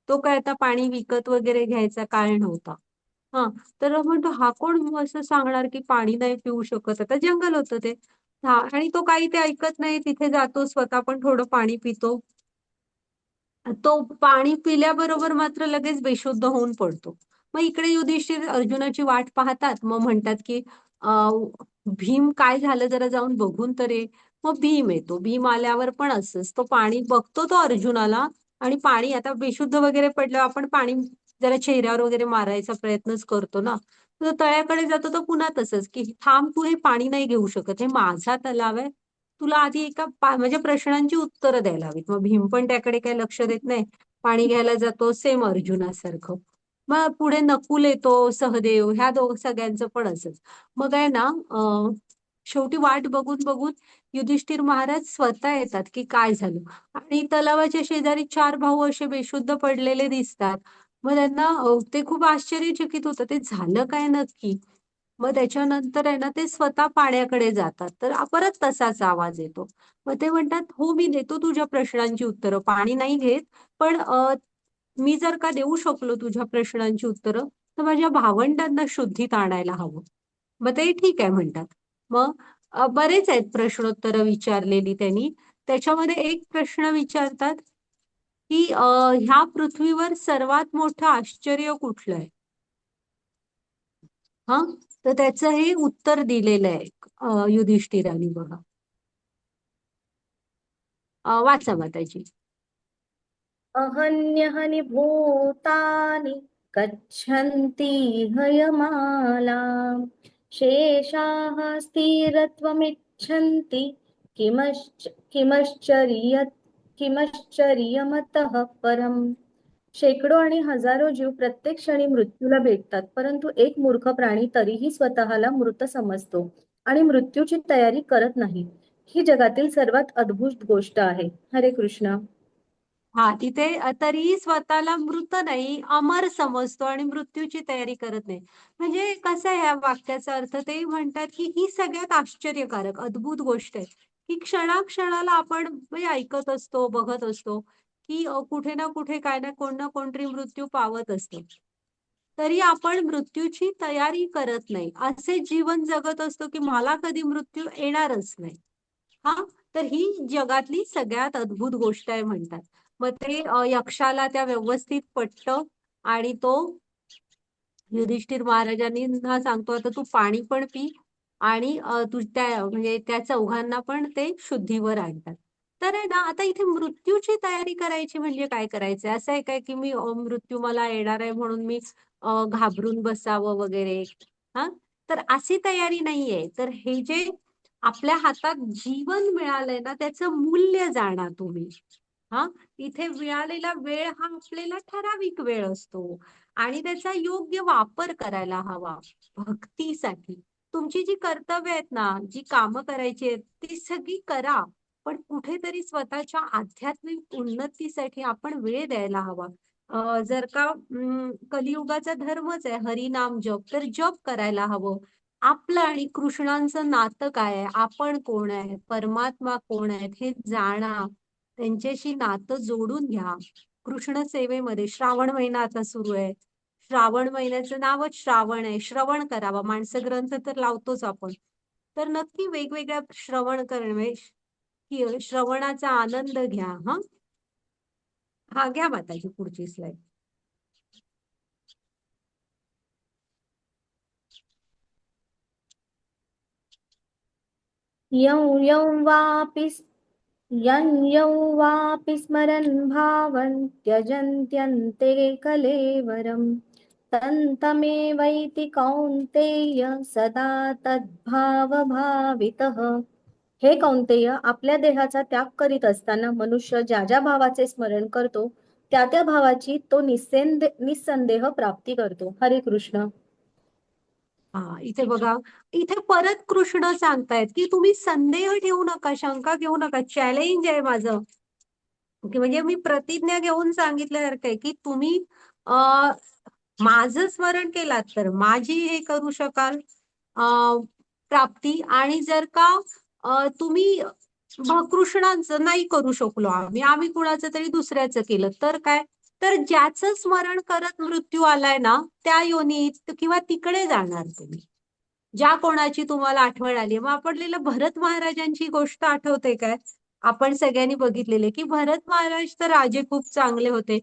तो काय आता पाणी विकत वगैरे घ्यायचा काळ नव्हता. हा, तर म्हणतो हा कोण असं सांगणार की पाणी नाही पिऊ शकत, आता जंगल होतं ते. हा, आणि तो काही ते ऐकत नाही, तिथे जातो, स्वतः पण थोडं पाणी पितो. तो पाणी पिल्याबरोबर मात्र लगेच बेशुद्ध होऊन पडतो. मग इकडे युधिष्ठिर अर्जुनाची वाट पाहतात, मग म्हणतात की भीम काय झालं जरा जाऊन बघून तर ये. मग भीम येतो. भीम आल्यावर पण असंच, तो पाणी बघतो तो अर्जुनाला, आणि पाणी आता बेशुद्ध वगैरे पडलं, आपण पाणी जरा चेहऱ्यावर वगैरे मारायचा प्रयत्नच करतो ना. तर तळ्याकडे जातो तर पुन्हा तसंच की थांब, तू हे पाणी नाही घेऊ शकत, हे माझा तलाव आहे, तुला आधी एका म्हणजे प्रश्नांची उत्तरं द्यायला हवीत. मग भीम पण त्याकडे काही लक्ष देत नाही, पाणी घ्यायला जातो सेम अर्जुनासारखं. मग पुढे नकुल येतो, सहदेव, ह्या सगळ्यांचं पण असंच. मग आहे ना, शेवटी वाट बघून बघून युधिष्ठिर महाराज स्वतः येतात की काय झालं, आणि तलावाच्या शेजारी चार भाऊ असे बेशुद्ध पडलेले दिसतात. मग त्यांना ते खूप आश्चर्यचकित होतं, ते झालं काय नक्की. मग त्याच्यानंतर आहे ना, ते स्वतः पाण्याकडे जातात, तर परत तसाच आवाज येतो. मग ते म्हणतात, हो मी देतो तुझ्या प्रश्नांची उत्तरं, पाणी नाही घेत, पण मी जर का देऊ शकलो तुझ्या प्रश्नांची उत्तरं, तर माझ्या भावंडांना शुद्धीत आणायला हवं. मग ते ठीक आहे म्हणतात. मग बरेच आहेत प्रश्नोत्तरं विचारलेली त्यांनी. त्याच्यामध्ये एक प्रश्न विचारतात की ह्या पृथ्वीवर सर्वात मोठं आश्चर्य कुठलं आहे. हा, तर त्याचं हे उत्तर दिलेलं आहे युधिष्ठिराने. बघा, वाचा माताजी. अहन्यहनि भूतानि गच्छन्ति हयमालाम् शेषाः स्थिरत्वमिच्छन्ति किमश्चर्यमतः परम्. शेकडो आणि हजारो जीव प्रत्येक क्षणी मृत्यूला भेटतात, परंतु एक मूर्ख प्राणी तरीही स्वतःला मृत समजतो आणि मृत्यूची तयारी करत नाही. ही जगातील सर्वात अद्भुत गोष्ट आहे. हरे कृष्ण. हा, तिथे तरीही स्वतःला मृत नाही अमर समजतो आणि मृत्यूची तयारी करत नाही. म्हणजे कसं आहे ह्या वाक्याचा अर्थ, ते म्हणतात की ही सगळ्यात आश्चर्यकारक अद्भुत गोष्ट आहे की क्षणाक्षणाला आपण म्हणजे ऐकत असतो, बघत असतो की कुठे ना कुठे काय ना कोणतरी मृत्यू पावत असतो, तरी आपण मृत्यूची तयारी करत नाही, असे जीवन जगत असतो की मला कधी मृत्यू येणारच नाही. हा, तर ही जगातली सगळ्यात अद्भुत गोष्ट आहे म्हणतात. मग ते यक्षाला त्या व्यवस्थित पटतं, आणि तो युधिष्ठिर महाराजांनी सांगतो, आता तू पाणी पण पी, आणि तू त्या म्हणजे त्या चौघांना पण ते शुद्धीवर आणतात. तर आहे ना, आता इथे मृत्यूची तयारी करायची म्हणजे काय करायचंय? असं आहे काय की मी मृत्यू मला येणार आहे म्हणून मी घाबरून बसावं वगैरे, हा? तर अशी तयारी नाहीये. तर हे जे आपल्या हातात जीवन मिळालंय ना, त्याचं मूल्य जाणा तुम्ही. हा, इथे मिळालेला वेळ हा आपल्याला ठराविक वेळ असतो आणि त्याचा योग्य वापर करायला हवा भक्तीसाठी. तुमची जी कर्तव्य आहेत ना, जी कामं करायची आहेत ती सगळी करा, पण कुठेतरी स्वतःच्या आध्यात्मिक उन्नतीसाठी आपण वेळ द्यायला हवा. जर का कलियुगाचा धर्मच आहे हरिनाम जप, तर जप करायला हवं. आपलं आणि कृष्णांचं नातं काय आहे, आपण कोण आहे, परमात्मा कोण आहेत हे जाणा, त्यांच्याशी नातं जोडून घ्या. कृष्ण सेवेमध्ये श्रावण महिना आता सुरू आहे. श्रावण महिन्याचं नावच श्रावण आहे. श्रवण करावा. माणसं ग्रंथ तर लावतोच आपण. तर नक्की वेगवेगळ्या श्रवण करणे, श्रवणाचा आनंद घ्या. हा, हा घ्या माताजी पुढची स्लाइड. यं यं वापि स्मरन् भावं त्यजन्त्यन्ते कलेवरं तन्तमेवैति कौन्तेय सदा तद्भावभावितः. हे कौन्तेय, आपल्या देहाचा त्याग करीत असताना मनुष्य ज्या ज्या भावाचे स्मरण करतो त्या त्या भावाची तो निस्संदेह प्राप्ती करतो. हरे कृष्ण. हा, इथे बघा, इथे परत कृष्ण सांगतायत की तुम्ही संदेह ठेवू नका, शंका घेऊ नका. चॅलेंज आहे माझं की म्हणजे मी प्रतिज्ञा घेऊन सांगितल्यासारखं आहे की तुम्ही माझं स्मरण केलात तर माझी हे करू शकाल प्राप्ती. आणि जर का तुम्ही कृष्णांचं नाही करू शकलो आम्ही कुणाचं तरी दुसऱ्याचं केलं तर काय, तर ज्याचं स्मरण करत मृत्यू आलाय ना, त्या योनीत किंवा तिकडे जाणार तुम्ही. ज्या कोणाची तुम्हाला आठवण आली, मग आपल्याला भरत महाराजांची गोष्ट आठवते काय? आपण सगळ्यांनी बघितलेले की भरत महाराज तर राजे खूप चांगले होते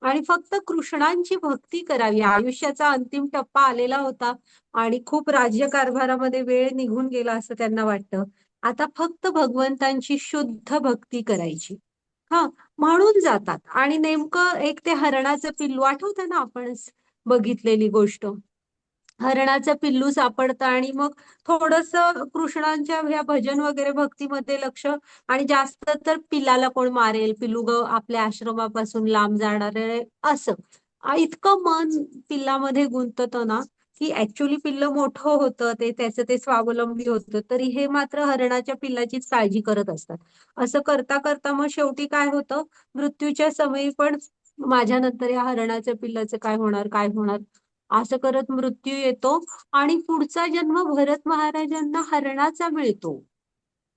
आणि फक्त कृष्णांची भक्ती करावी. आयुष्याचा अंतिम टप्पा आलेला होता आणि खूप राज्यकारभारामध्ये वेळ निघून गेला असं त्यांना वाटतं. आता फक्त भगवंतांची शुद्ध भक्ती करायची. हा, म्हणून जातात. आणि नेमकं एक ते हरणाचं पिल्लू आठवतं ना, आपण बघितलेली गोष्ट. हरणाचं पिल्लू सापडतं आणि मग थोडस कृष्णांच्या ह्या भजन वगैरे भक्तीमध्ये लक्ष, आणि जास्त तर पिल्लाला कोण मारेल, पिल्लू आपल्या आश्रमापासून लांब जाणार आहे असं इतकं मन पिल्लामध्ये गुंततं ना, की ऍक्च्युली पिल्ल मोठं होतं, ते त्याचं ते स्वावलंबी होतं, तरी हे मात्र हरणाच्या पिल्लाचीच काळजी करत असतात. असं करता करता मग शेवटी काय होतं, मृत्यूच्या समयी पण माझ्या नंतर या हरणाच्या पिल्लाचं काय होणार, काय होणार असं करत मृत्यू येतो. आणि पुढचा जन्म भरत महाराजांना हरणाचा मिळतो.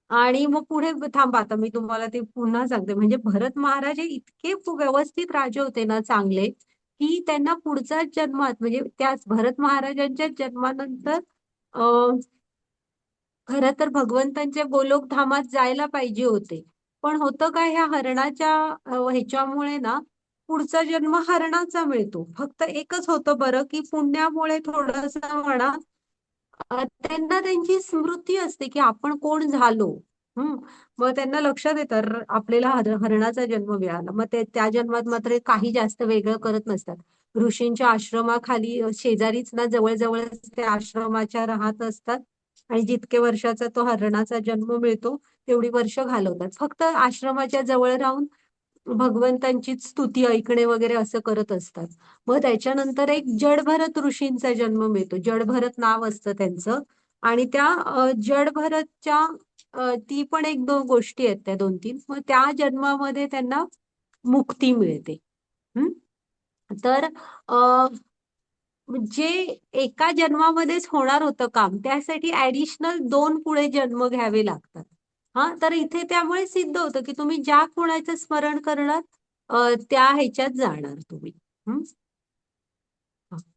आणि मग पुढे थांबा, आता मी तुम्हाला ते पुन्हा सांगते. म्हणजे भरत महाराज हे इतके व्यवस्थित राजे होते ना, चांगले, की त्यांना पुढच्या जन्मात म्हणजे त्याच भरत महाराजांच्या जन्मानंतर अं खरं तर भगवंतांच्या गोलोक धामात जायला पाहिजे होते. पण होतं काय, ह्या हरणाच्या ह्याच्यामुळे ना पुढचा जन्म हरणाचा मिळतो. फक्त एकच होतं बरं, की पुण्यामुळे थोडस म्हणा त्यांना त्यांची स्मृती असते की आपण कोण झालो. मग त्यांना लक्षात येतं आपल्याला हरणाचा जन्म मिळाला. मग त्या जन्मात मात्र काही जास्त वेगळं करत नसतात. ऋषींच्या आश्रमाखाली शेजारीच ना, जवळजवळच त्या आश्रमाच्या राहत असतात आणि जितके वर्षाचा तो हरणाचा जन्म मिळतो तेवढी वर्ष घालवतात. फक्त आश्रमाच्या जवळ राहून भगवंतांची स्तुती ऐकणे वगैरे असं करत असतात. मग त्याच्यानंतर एक जडभरत ऋषींचा जन्म मिळतो. जडभरत नाव असतं त्यांचं. आणि त्या जडभरतच्या ती पण एक दोन गोष्टी आहेत, त्या दोन तीन. मग त्या जन्मामध्ये त्यांना मुक्ती मिळते. तर जे एका जन्मामध्येच होणार होतं काम, त्यासाठी ऍडिशनल 2 पुढे जन्म घ्यावे लागतात. हा, तर इथे त्यामुळे सिद्ध होतं की तुम्ही ज्या कोणाचं स्मरण करणार त्या ह्याच्यात जाणार तुम्ही.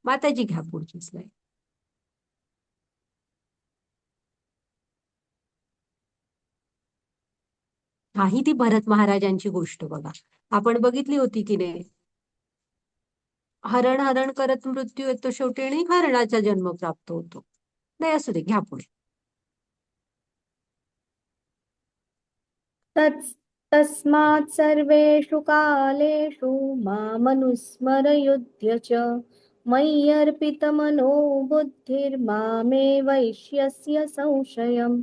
माताजी घ्या पुढची स्लाइड. हा, ही ती भरत महाराजांची गोष्ट बघा, आपण बघितली होती की नाही. हरण हरण करत मृत्यू येतो शेवटी आणि हरणाचा जन्म प्राप्त होतो. नाही, असू दे, घ्या पुढे. तस्मात् सर्वेषु कालेषु मामनुस्मरयुध्य च मयि अर्पितमनो बुद्धिर्मामे वैश्यस्य संशयम्.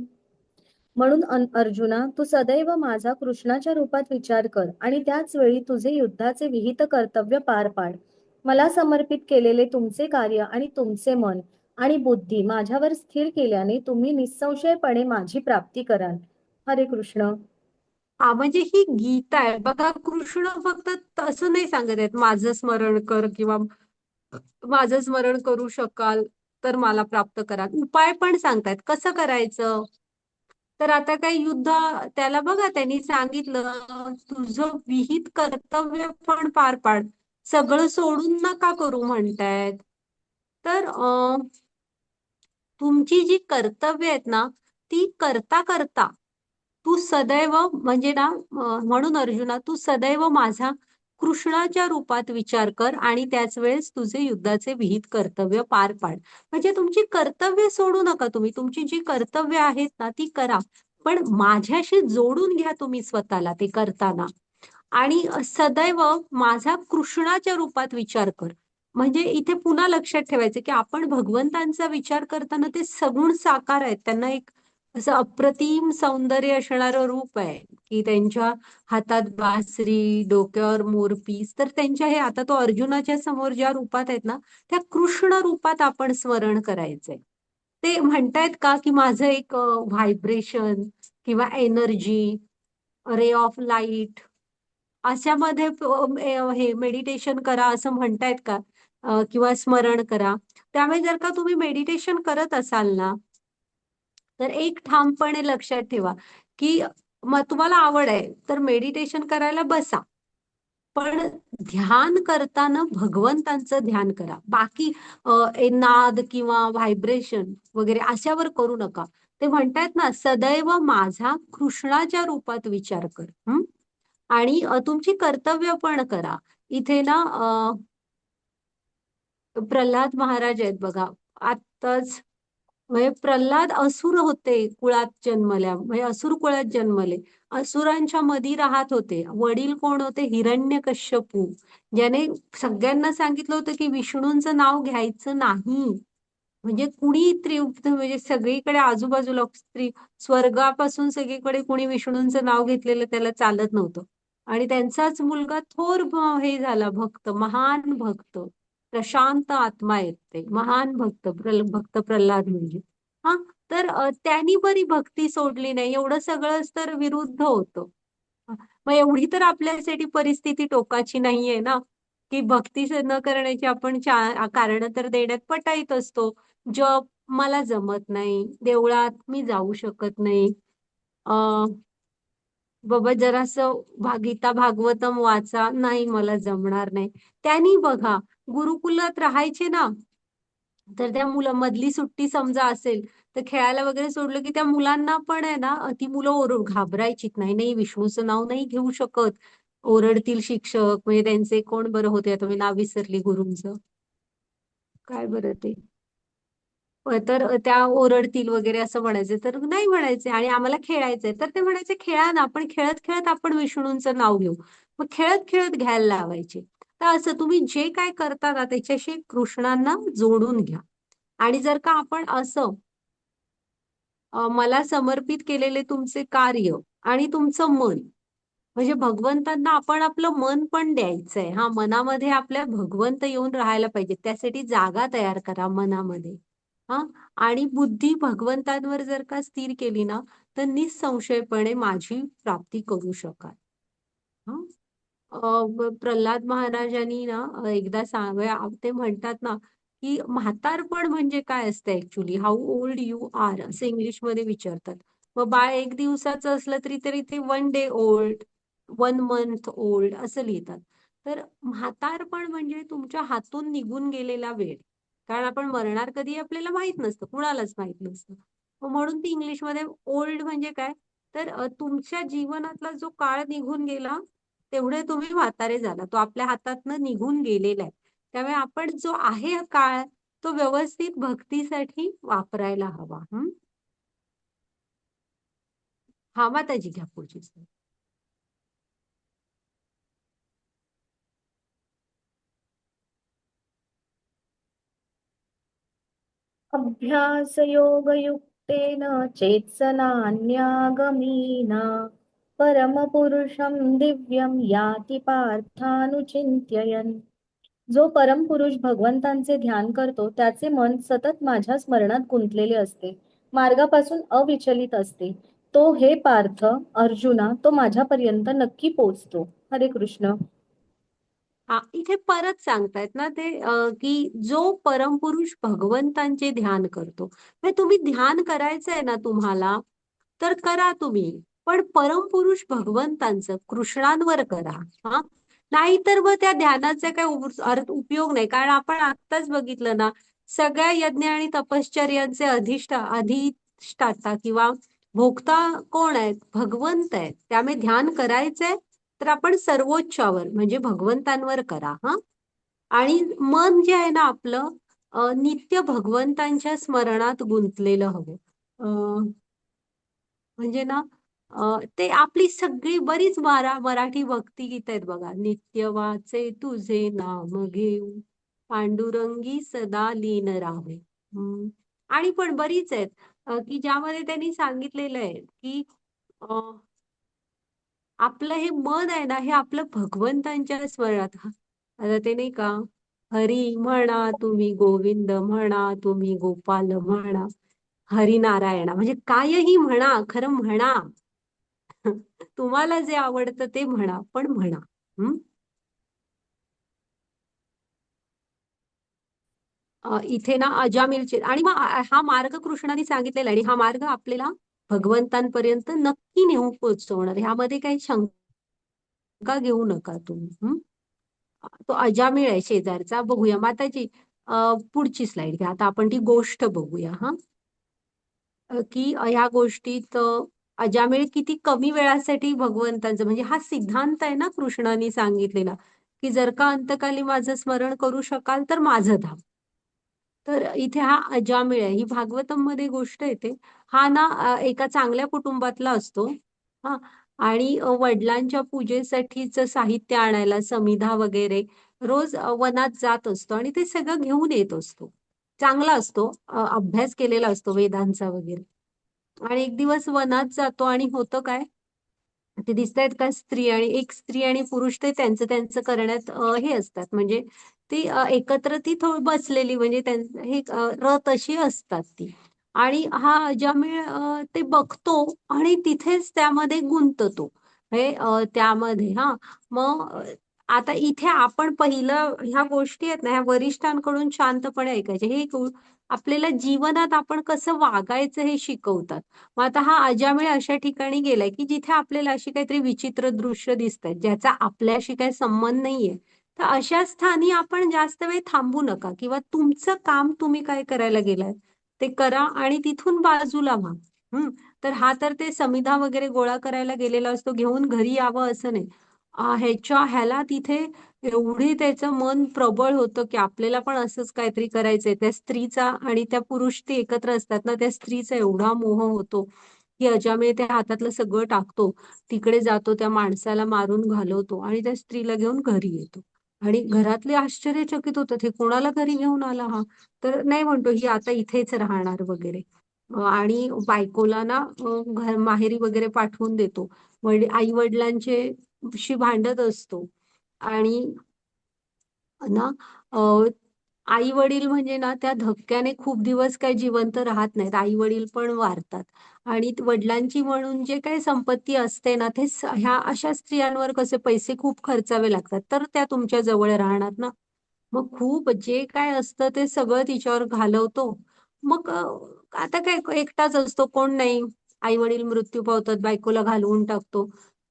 म्हणून अर्जुना, तू सदैव माझा कृष्णाच्या रूपात विचार कर आणि त्याच वेळी तुझे युद्धाचे विहित कर्तव्य पार पाड. मला समर्पित केलेले तुमचे कार्य आणि तुमचे मन आणि बुद्धी माझ्यावर स्थिर केल्याने तुम्ही निसंशयपणे माझी प्राप्ती कराल. हरे कृष्ण. हा म्हणजे ही गीता आहे बघा. कृष्ण फक्त तसं नाही सांगत आहेत माझं स्मरण कर किंवा माझं स्मरण करू शकाल तर मला प्राप्त करा. उपाय पण सांगतायत कसं करायचं. तर आता काही युद्ध त्याला बघा त्यांनी सांगितलं तुझं विहित कर्तव्य पण पार पाड, सगळं सोडून नका करू म्हणतायत. तर तुमची जी कर्तव्य आहेत ना ती करता करता तू सदैव म्हणजे ना म्हणून अर्जुना तू सदैव माझा कृष्णाच्या रूपात विचार कर आणि त्याच वेळेस तुझे युद्धाचे विहित कर्तव्य पार पाड. म्हणजे तुमची कर्तव्य सोडू नका. तुम्ही तुमची जी कर्तव्य आहेत ना ती करा, पण माझ्याशी जोडून घ्या तुम्ही स्वतःला ते करताना. आणि सदैव माझा कृष्णाच्या रूपात विचार कर. म्हणजे इथे पुन्हा लक्षात ठेवायचं की आपण भगवंतांचा विचार करताना ते सगुण साकार आहेत. त्यांना एक असं अप्रतिम सौंदर्य असणारं रूप आहे की त्यांच्या हातात बासरी, डोक्यावर मोरपीस. तर त्यांच्या हे आता तो अर्जुनाच्या समोर ज्या रूपात आहेत ना त्या कृष्ण रूपात आपण स्मरण करायचंय. ते म्हणतायत का की माझं एक व्हायब्रेशन किंवा एनर्जी, रे ऑफ लाईट अशामध्ये हे मेडिटेशन करा असं म्हणतायत का किंवा स्मरण करा. त्यामुळे जर का तुम्ही मेडिटेशन करत असाल ना तर एक ठामपणे लक्षात ठेवा की मग तुम्हाला आवड आहे तर मेडिटेशन करायला बसा, पण ध्यान करताना भगवंतांचं ध्यान करा. बाकी नाद किंवा व्हायब्रेशन वगैरे अशावर करू नका. ते म्हणतात ना सदैव माझा कृष्णाच्या रूपात विचार कर. आणि तुमची कर्तव्य पण करा. इथे ना प्रल्हाद महाराज आहेत बघा. आताच म्हणजे प्रल्हाद असुर होते कुळात जन्मल्या, म्हणजे असुर कुळात जन्मले, असुरांच्या मध्ये राहत होते. वडील कोण होते? हिरण्यकश्यपू, ज्याने सगळ्यांना सांगितलं होतं की विष्णूंचं नाव घ्यायचं नाही. म्हणजे कुणी म्हणजे सगळीकडे आजूबाजूला स्वर्गापासून सगळीकडे कुणी विष्णूंचं नाव घेतलेलं त्याला चालत नव्हतं. आणि त्यांचाच मुलगा थोर हे झाला भक्त, महान भक्त, प्रशांत आत्मा येते, महान भक्त भक्त प्रल्हाद म्हणजे. हा तर त्यांनी बरी भक्ती सोडली नाही, एवढं सगळंच तर विरुद्ध होतं. मग एवढी तर आपल्यासाठी परिस्थिती टोकाची नाहीये ना की भक्ती न करण्याची आपण कारण तर देण्यात पटाईत असतो. जप मला जमत नाही, देवळात मी जाऊ शकत नाही, बाबा जरासं गीता भागवतम वाचा, नाही मला जमणार नाही. त्यांनी बघा गुरुकुलात राहायचे ना तर त्या मुलं मधली सुट्टी समजा असेल तर खेळायला वगैरे सोडलं की त्या मुलांना पण आहे ना ती मुलं घाबरायचीत. नाही नाही विष्णूचं नाव नाही घेऊ शकत, ओरडतील शिक्षक. म्हणजे त्यांचे कोण बरं होते आता मी नाव विसरली गुरूंचं, काय बरं ते, तर त्या ओरडतील वगैरे असं म्हणायचे. तर नाही म्हणायचे आणि आम्हाला खेळायचंय तर ते म्हणायचे खेळा ना, पण खेळत खेळत आपण विष्णूंचं नाव घेऊ. मग खेळत खेळत घ्यायला लावायचे. तर असं तुम्ही जे काय करता ना त्याच्याशी कृष्णांना जोडून घ्या. आणि जर का आपण असं मला समर्पित केलेले तुमचे कार्य आणि तुमचं मन, म्हणजे भगवंतांना आपण आपलं मन पण द्यायचंय. हा मनामध्ये आपल्या भगवंत येऊन राहायला पाहिजे, त्यासाठी जागा तयार करा मनामध्ये. हा आणि बुद्धी भगवंतांवर जर का स्थिर केली ना तर निसंशयपणे माझी प्राप्ती करू शकाल. हा प्रल्हाद महाराजांनी ना एकदा ते म्हणतात ना की म्हातारपण म्हणजे काय असतं actually, how old you are असं इंग्लिशमध्ये विचारतात. मग बाळ 1 दिवसाचं असलं तरी ते 1 डे ओल्ड, 1 मंथ ओल्ड असं लिहितात. तर म्हातारपण म्हणजे तुमच्या हातून निघून गेलेला वेळ. कारण आपण मरणार कधी आपल्याला माहित नसतं, कुणालाच माहित नसतं. म्हणून ती इंग्लिशमध्ये ओल्ड म्हणजे काय, तर तुमच्या जीवनातला जो काळ निघून गेला तेवढे तुम्ही म्हातारे झाला, तो आपल्या हातातनं निघून गेलेला आहे. त्यामुळे आपण जो आहे काळ तो व्यवस्थित भक्तीसाठी वापरायला हवा. हा माताजी घ्या पुढची. अभ्यासयोगयुक्तेन चेत्सनान्यागमीना परमपुरुषं दिव्यं याति पार्थानुचिंत्ययन्. जो परमपुरुष भगवंतांचे ध्यान करतो त्याचे मन सतत माझ्या स्मरणात गुंतलेले असते, मार्गापासून अविचलित असते. तो हे पार्थ अर्जुना, तो माझ्यापर्यंत नक्की पोचतो. हरे कृष्ण. हा इथे परत सांगतायत ना ते की जो परमपुरुष भगवंतांचे ध्यान करतो, म्हणजे तुम्ही ध्यान करायचंय ना तुम्हाला, तर करा तुम्ही, पण परमपुरुष भगवंतांचं कृष्णांवर करा. हा नाहीतर मग त्या ध्यानाचा काय उपयोग नाही. कारण आपण आत्ताच बघितलं ना, सगळ्या यज्ञ आणि तपश्चर्यांचे अधिष्ठाता किंवा भोगता कोण आहेत? भगवंत आहेत. त्यामुळे ध्यान करायचंय तर आपण सर्वोच्चावर म्हणजे भगवंतांवर करा. हा आणि मन जे आहे ना आपलं नित्य भगवंतांच्या स्मरणात गुंतलेलं हवं. म्हणजे ना ते आपली सगळी बरीच मराठी भक्तिगीत आहेत बघा. नित्य वाचे तुझे नाम घेऊ, पांडुरंगी सदा लीन राहावे. आणि पण बरीच आहेत की ज्यामध्ये त्यांनी सांगितलेलं आहे की आपलं हे मन आहे ना, हे आपलं भगवंतांच्या स्मरणात. आता ते नाही का, हरी म्हणा तुम्ही, गोविंद म्हणा तुम्ही, गोपाल म्हणा, हरिनारायणा, म्हणजे कायही म्हणा, खरं म्हणा. तुम्हाला जे आवडतं ते म्हणा, पण म्हणा. हम्म इथे ना अजामिलचे आणि मग हा मार्ग कृष्णाने सांगितलेला आहे आणि हा मार्ग आपल्याला भगवंतांपर्यंत नक्की नेऊन पोहोचवणार. ह्यामध्ये काही शंका घेऊ नका तुम्ही. तो अजामिळ आहे शेजारचा. बघूया माताजी पुढची स्लाइड घ्या. आता आपण ती गोष्ट बघूया. हा की ह्या गोष्टीत अजामिळ किती कमी वेळासाठी भगवंतांचं, म्हणजे हा सिद्धांत आहे ना कृष्णाने सांगितलेला, की जर का अंतकाली माझं स्मरण करू शकाल तर माझं धाम. तर इथे हा अजामिळ आहे. ही भागवतम मध्ये गोष्ट येते. हा ना एका चांगल्या कुटुंबातला असतो. हा आणि वडिलांच्या पूजेसाठीच साहित्य आणायला समिधा वगैरे रोज वनात जात असतो आणि ते सगळं घेऊन येत असतो. चांगला असतो, अभ्यास केलेला असतो वेदांचा वगैरे. आणि एक दिवस वनात जातो आणि होतं काय, ते दिसतायत का स्त्री आणि एक स्त्री आणि पुरुष ते त्यांचं त्यांचं करण्यात हे असतात. म्हणजे ती एकत्र ती थोडी बसलेली, म्हणजे हे रथ अशी असतात ती. आणि हा अजामिळ ते बघतो आणि तिथेच त्यामध्ये गुंततो. हे त्यामध्ये मग आता इथे आपण पहिलं ह्या गोष्टी आहेत ना, ह्या वरिष्ठांकडून शांतपणे ऐकायचे. हे आपल्याला जीवनात आपण कसं वागायचं हे शिकवतात. मग आता हा अजामिळ अशा ठिकाणी गेलाय की जिथे आपल्याला अशी काहीतरी विचित्र दृश्य दिसतात ज्याचा आपल्याशी काही संबंध नाहीये. तर अशा स्थानी आपण जास्त वेळ थांबू नका, किंवा तुमचं काम तुम्ही काय करायला गेलाय ते करा आणि तिथून बाजूला व्हा. तर हा तर ते समिधा वगैरे गोळा करायला गेलेला असतो, घेऊन घरी यावं असं नाही. ह्याला तिथे एवढी त्याचं मन प्रबळ होतं की आपल्याला पण असंच काहीतरी करायचंय. त्या स्त्रीचा आणि त्या पुरुष ते एकत्र असतात ना, त्या स्त्रीचा एवढा मोह होतो की अजामिळ त्या हातातलं सगळं टाकतो, तिकडे जातो, त्या माणसाला मारून घालवतो आणि त्या स्त्रीला घेऊन घरी येतो. आणि घरातले आश्चर्यचकित होतात, हे कोणाला घरी घेऊन आला हा. तर नाही म्हणतो ही आता इथेच राहणार वगैरे. आणि बायकोला ना घर माहेरी वगैरे पाठवून देतो. आई वडिलांचे शी भांडत असतो. आणि ना आई वडील म्हणजे ना त्या धक्क्याने खूप दिवस काही जिवंत राहत नाहीत. आई वडील पण वारतात. आणि वडिलांची म्हणून जे काही संपत्ती असते ना, ते ह्या अशा स्त्रियांवर कसे पैसे खूप खर्चावे लागतात, तर त्या तुमच्या जवळ राहणार ना. मग खूप जे काय असतं ते सगळं तिच्यावर घालवतो. मग आता काय एकटाच असतो, कोण नाही. आई वडील मृत्यू पावतात, बायकोला घालवून टाकतो.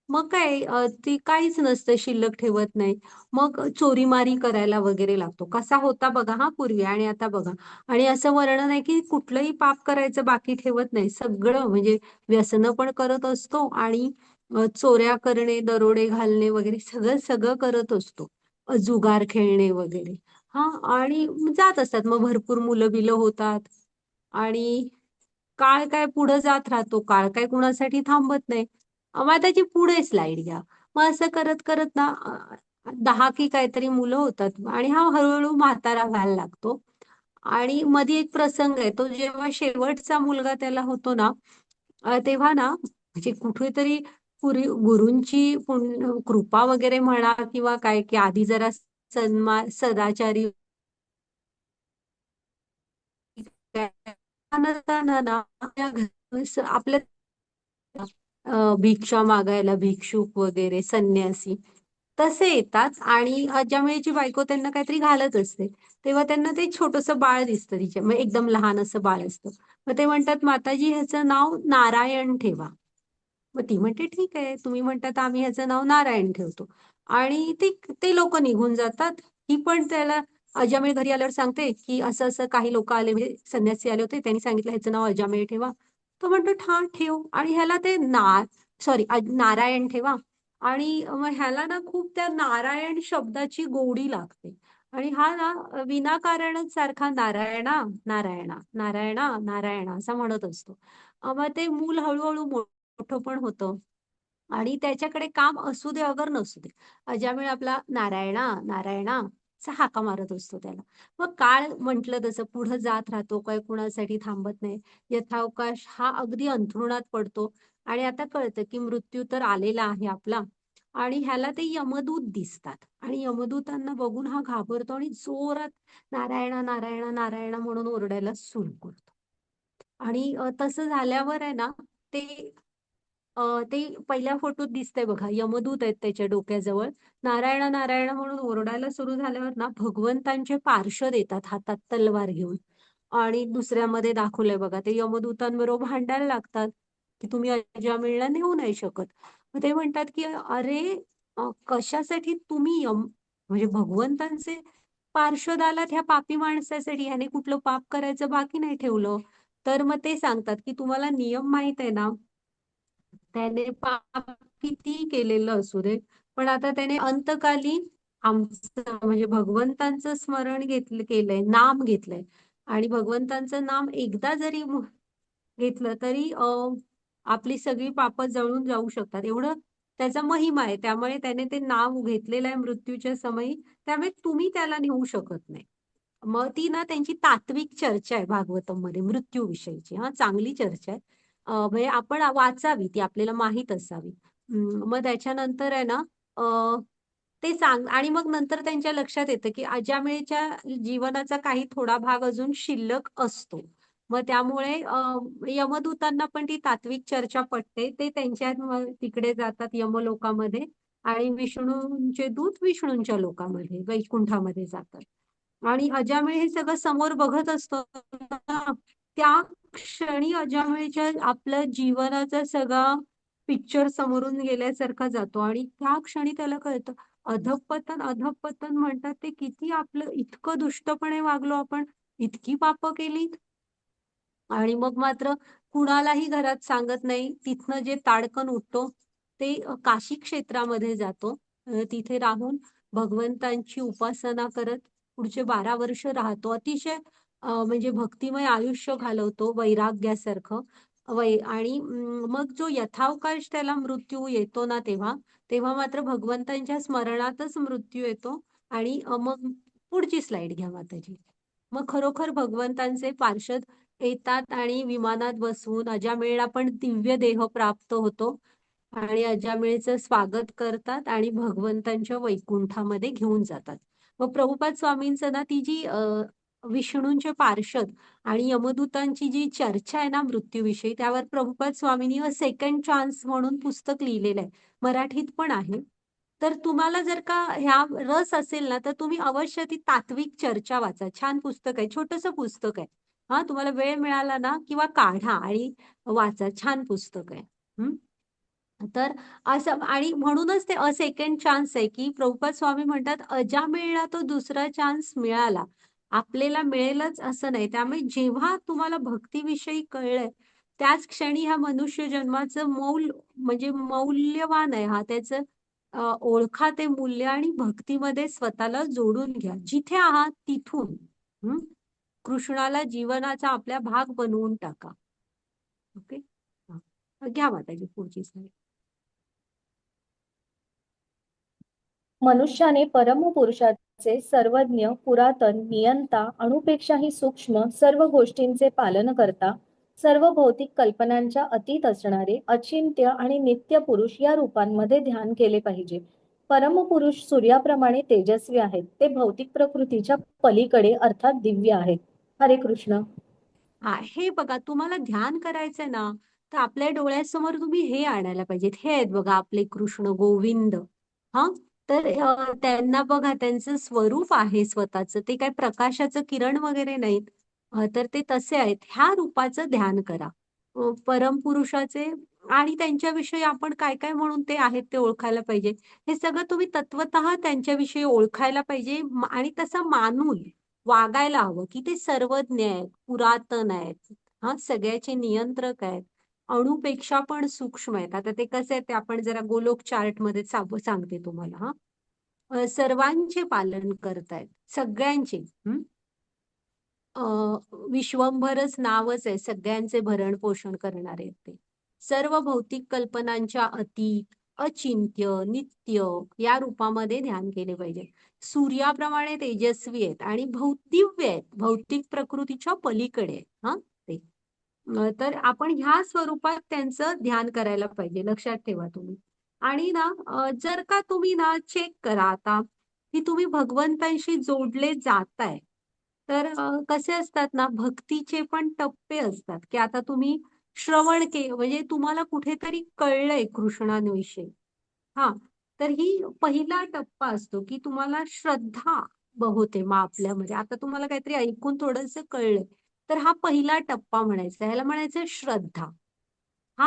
मग काय ती काहीच नसतं, शिल्लक ठेवत नाही. मग चोरीमारी करायला वगैरे लागतो. कसा होता बघा हा पूर्वी आणि आता बघा. आणि असं वर्णन आहे की कुठलंही पाप करायचं बाकी ठेवत नाही. सगळं म्हणजे व्यसनं पण करत असतो आणि चोऱ्या करणे, दरोडे घालणे वगैरे सगळं सगळं करत असतो. जुगार खेळणे वगैरे. आणि जात असतात. मग भरपूर मुलं बिलं होतात आणि काळ काय पुढे जात राहतो. काळ काय कुणासाठी थांबत नाही. मग त्याची पुढे स्लाइड घ्या. मग असं करत करत ना 10 की काहीतरी मुलं होतात आणि हा हळूहळू म्हातारा व्हायला लागतो. आणि मध्ये एक प्रसंग आहे, तो जेव्हा शेवटचा मुलगा त्याला होतो ना, तेव्हा ना म्हणजे कुठेतरी गुरूंची कृपा वगैरे म्हणा किंवा काय, की आधी जरा सदाचारी नसताना ना आपल्या भिक्षा मागायला भिक्षुक वगैरे संन्यासी तसे येतात आणि ज्यावेळेची बायको त्यांना काहीतरी घालत असते तेव्हा त्यांना ते छोटंसं बाळ दिसतं तिच्या, म्हणजे एकदम लहान असं बाळ असतं. मग ते म्हणतात, माताजी ह्याचं नाव नारायण ठेवा. मग ती म्हणते ठीक आहे, तुम्ही म्हणतात आम्ही ह्याचं नाव नारायण ठेवतो. आणि ते ते लोक निघून जातात. ही पण त्याला अजामेळ घरी आल्यावर सांगते की असं असं काही लोक आले, म्हणजे संन्यासी आले होते, त्यांनी सांगितलं ह्याचं नाव अजामेळ ठेवा. तो म्हणतो हा ठेव, आणि ह्याला ते नारायण ठेवा. आणि मग ह्याला ना खूप त्या नारायण शब्दाची गोडी लागते. आणि हा ना विनाकारणच सारखा नारायणा नारायणा नारायणा नारायणा असा म्हणत असतो. मग ते मूल हळूहळू मोठं पण होतं आणि त्याच्याकडे काम असू दे अगर नसू दे, अजामेळ आपला नारायणा नारायणा असा हाका मारत असतो त्याला. मग काळ म्हटलं तसं पुढं जात राहतो, काय कुणासाठी थांबत नाही. यथावकाश हा अगदी अंथरुणात पडतो आणि आता कळतं की मृत्यू तर आलेला आहे आपला. आणि ह्याला ते यमदूत दिसतात आणि यमदूतांना बघून हा घाबरतो आणि जोरात नारायणा नारायणा नारायणा म्हणून ओरडायला सुरू करतो. आणि तसं झाल्यावर आहे ना, ते ते पहिल्या फोटोत दिसतंय बघा, यमदूत आहेत त्याच्या डोक्याजवळ. नारायण नारायण म्हणून ओरडायला सुरू झाल्यावर ना भगवंतांचे पार्षद येतात हातात तलवार घेऊन. आणि दुसऱ्यामध्ये दाखवलंय बघा, ते यमदूतांबरोबर भांडायला लागतात की तुम्ही अजामिळला नेऊ नाही शकत. मग ते म्हणतात की अरे, कशासाठी तुम्ही म्हणजे भगवंतांचे पार्षद आलात ह्या पापी माणसासाठी, ह्याने कुठलं पाप करायचं बाकी नाही ठेवलं. तर मग ते सांगतात की तुम्हाला नियम माहित आहे ना, त्याने पाप किती केलेलं असू दे, पण आता त्याने अंतकाली आमचं म्हणजे भगवंतांचं स्मरण केलंय, नाम घेतलंय. आणि भगवंतांचं नाम एकदा जरी घेतलं तरी आपली सगळी पापं जळून जाऊ शकतात, एवढं त्याचा महिमा आहे. त्यामुळे त्याने ते नाव घेतलेलं आहे मृत्यूच्या समयी, त्यामुळे तुम्ही त्याला नेऊ शकत नाही. मग ती ना त्यांची तात्विक चर्चा आहे भागवतम मध्ये मृत्यूविषयीची. हा, चांगली चर्चा आहे. म्हणजे आपण वाचावी, ती आपल्याला माहित असावी. मग त्याच्यानंतर आहे ना, ते सांग आणि मग नंतर त्यांच्या लक्षात येतं की अजामेळच्या जीवनाचा काही थोडा भाग अजून शिल्लक असतो. मग त्यामुळे यमदूतांना पण ती तात्विक चर्चा पटते. ते त्यांच्या तिकडे जातात यमलोकामध्ये आणि विष्णूंचे दूत विष्णूंच्या लोकामध्ये वैकुंठामध्ये जातात. आणि अजामिळ हे सगळं समोर बघत असतो ना, त्या क्षणी अजामिळच्या आपल्या जीवनाचा सगळा पिक्चर समोरून गेल्यासारखा जातो आणि त्या क्षणी त्याला कळतं अधःपतन अधःपतन म्हणतात ते किती आपलं इतकं दुष्टपणे वागलो आपण, इतकी पापं केली. आणि मग मात्र कुणालाही घरात सांगत नाही. तिथनं जे ताडकन उठतो ते काशी क्षेत्रामध्ये जातो. तिथे राहून भगवंतांची उपासना करत पुढचे 12 वर्ष राहतो. अतिशय म्हणजे भक्तिमय आयुष्य घालवतो वैराग्यासारखं. आणि मग जो यथावकाश त्याला मृत्यू येतो ना, तेव्हा तेव्हा मात्र भगवंतांच्या स्मरणातच मृत्यू येतो. आणि मग पुढची स्लाइड घ्या माताजी. मग खरोखर भगवंतांचे पार्षद येतात आणि विमानात बसवून अजामेळला पण दिव्य देह प्राप्त होतो आणि अजामेळचं स्वागत करतात आणि भगवंतांच्या वैकुंठामध्ये घेऊन जातात. मग प्रभुपाद स्वामींचं ना, ती जी विष्णूंचे पार्षद आणि यमदूतांची जी चर्चा आहे ना मृत्यूविषयी, त्यावर प्रभुपाद स्वामींनी अ सेकंड चान्स म्हणून पुस्तक लिहिलेलं आहे. मराठीत पण आहे. तर तुम्हाला जर का ह्या रस असेल ना, तर तुम्ही अवश्य ती तात्विक चर्चा वाचा. छान पुस्तक आहे, छोटंसं पुस्तक आहे. हा, तुम्हाला वेळ मिळाला ना किंवा काढा आणि वाचा, छान पुस्तक आहे. तर असं, आणि म्हणूनच ते अ सेकंड चान्स आहे की प्रभुपाद स्वामी म्हणतात अजामेळला तो दुसरा चान्स मिळाला, आपल्याला मिळेलच असं नाही. त्यामुळे जेव्हा तुम्हाला भक्तीविषयी कळलंय त्याच क्षणी ह्या मनुष्य जन्माचं म्हणजे मौल्यवान आहे. हा, त्याचं ओळखा ते मूल्य आणि भक्तीमध्ये स्वतःला जोडून घ्या जिथे आहात तिथून. हम्म कृष्णाला जीवनाचा आपल्या भाग बनवून टाका. ओके, घ्या माताजी पुढची स्लाईड. मनुष्याने परमपुरुषाचे जगाचे सर्वज्ञ, पुरातन, नियंता, अणुपेक्षाही सूक्ष्म सर्व गोष्टींचे पालन करता, सर्व भौतिक कल्पनांच्या अतीत असणारे अचिंत्य आणि नित्य पुरुष या रूपांमध्ये ध्यान केले पाहिजे. परमपुरुष सूर्याप्रमाणे तेजस्वी आहेत. ते भौतिक प्रकृतीच्या पलीकडे अर्थात दिव्य आहेत. हरे कृष्ण. हे बघा, तुम्हाला ध्यान करायचंय ना, तर आपल्या डोळ्यासमोर तुम्ही हे आणायला पाहिजेत. हे आहेत बघा आपले कृष्ण गोविंद. हा, तर त्यांना बघा, त्यांचं स्वरूप आहे स्वतःचं, ते काय प्रकाशाचं किरण वगैरे नाहीत. तर ते तसे आहेत. ह्या रूपाचं ध्यान करा, परमपुरुषाचे. आणि त्यांच्याविषयी आपण काय काय म्हणून ते आहेत ते ओळखायला पाहिजे. हे सगळं तुम्ही तत्वतः त्यांच्याविषयी ओळखायला पाहिजे, आणि तसं मानून वागायला हवं की ते सर्वज्ञ आहेत, पुरातन आहेत, हा, सगळ्याचे नियंत्रक आहेत, अणुपेक्षा पण सूक्ष्म आहेत. आता ते कसे आहेत ते आपण जरा गोलोक चार्ट मध्ये सांगते तुम्हाला. सर्वांचे पालन करतायत, सगळ्यांचे. विश्वंभरच नावच आहे, सगळ्यांचे भरण पोषण करणारे ते. सर्व भौतिक कल्पनांच्या अतीत, अचिंत्य, नित्य या रूपामध्ये ध्यान केले पाहिजे. सूर्याप्रमाणे तेजस्वी आहेत आणि दिव्य आहेत, भौतिक प्रकृतीच्या पलीकडे आहेत. ते तर आपण ह्या स्वरूपात त्यांचं ध्यान करायला पाहिजे, लक्षात ठेवा तुम्ही. आणि ना, जर का तुम्ही ना चेक करा आता की तुम्ही भगवंतांशी जोडले जाताय, तर कसे असतात ना, भक्तीचे पण टप्पे असतात की आता तुम्ही श्रवण म्हणजे तुम्हाला कुठेतरी कळलंय कृष्णांविषयी. हा, तर ही पहिला टप्पा असतो की तुम्हाला श्रद्धा होते मग आपल्यामध्ये. आता तुम्हाला काहीतरी ऐकून थोडंसं कळलंय, तर हा पहिला टप्पा म्हणायचा, ह्याला म्हणायचं श्रद्धा.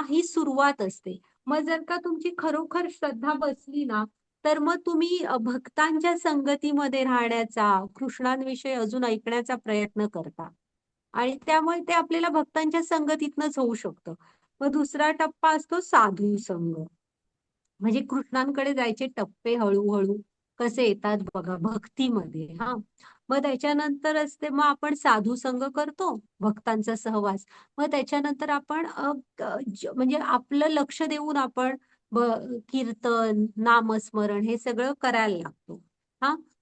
ही सुरुवात असते. मग जर का तुमची खरोखर श्रद्धा बसली ना, तर मग तुम्ही भक्तांच्या संगतीमध्ये राहण्याचा, कृष्णांविषयी अजून ऐकण्याचा प्रयत्न करता, आणि त्यामुळे ते आपल्याला भक्तांच्या संगतीतनच होऊ शकतं. मग दुसरा टप्पा असतो साधू संग. म्हणजे कृष्णांकडे जायचे टप्पे हळूहळू कसे येतात बघा भक्तीमध्ये. मग त्याच्यानंतर असते, मग आपण साधू संग करतो, भक्तांचा सहवास. मग त्याच्यानंतर आपण म्हणजे आपलं लक्ष देऊन आपण कीर्तन, नामस्मरण हे सगळं करायला लागतो.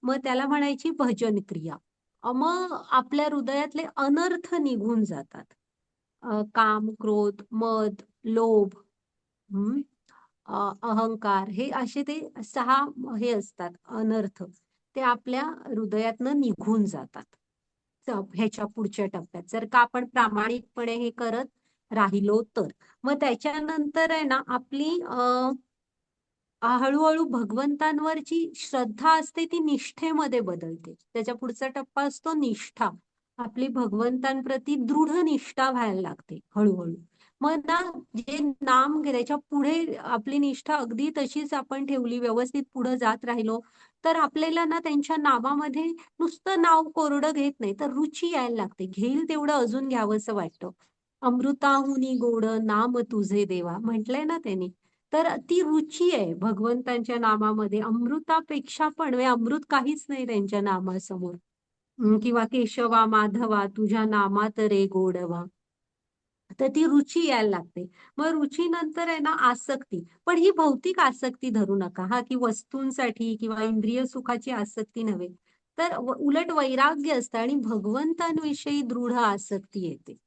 मग त्याला म्हणायची भजन क्रिया. मग आपल्या हृदयातले अनर्थ निघून जातात. काम, क्रोध, मद, लोभ, अहंकार, हे असे ते 6 हे असतात अनर्थ, ते आपल्या हृदयातनं निघून जातात. ह्याच्या पुढच्या टप्प्यात जर का आपण प्रामाणिकपणे हे करत राहिलो तर. मग त्याच्यानंतर आहे ना, आपली हळूहळू भगवंतांवरची श्रद्धा असते ती निष्ठेमध्ये बदलते. त्याच्या पुढचा टप्पा असतो निष्ठा. आपली भगवंतांप्रती दृढ निष्ठा व्हायला लागते हळूहळू. मग ना, जे नाम घ्यायच्या पुढे आपली निष्ठा अगदी तशीच आपण ठेवली, व्यवस्थित पुढे जात राहिलो, तर आपल्याला ना त्यांच्या नामामध्ये नुसतं नाव कोरडं घेत नाही, तर रुची यायला लागते. घेईल तेवढं अजून घ्यावंसं वाटतं. अमृताहुनी गोड नाम तुझे देवा म्हटलंय ना त्यांनी. तर ती रुची आहे भगवंतांच्या नामामध्ये, अमृतापेक्षा पण. म्हणजे अमृत काहीच नाही त्यांच्या नामासमोर. किंवा केशवा माधवा तुझ्या नामात रे गोडवा. तर ती रुची यायला लागते. मग रुची नंतर आहे ना आसक्ती. पण ही भौतिक आसक्ती धरू नका, की वस्तूंसाठी किंवा इंद्रिय सुखाची आसक्ती नव्हे. तर उलट वैराग्य असतं आणि भगवंतांविषयी दृढ आसक्ती येते.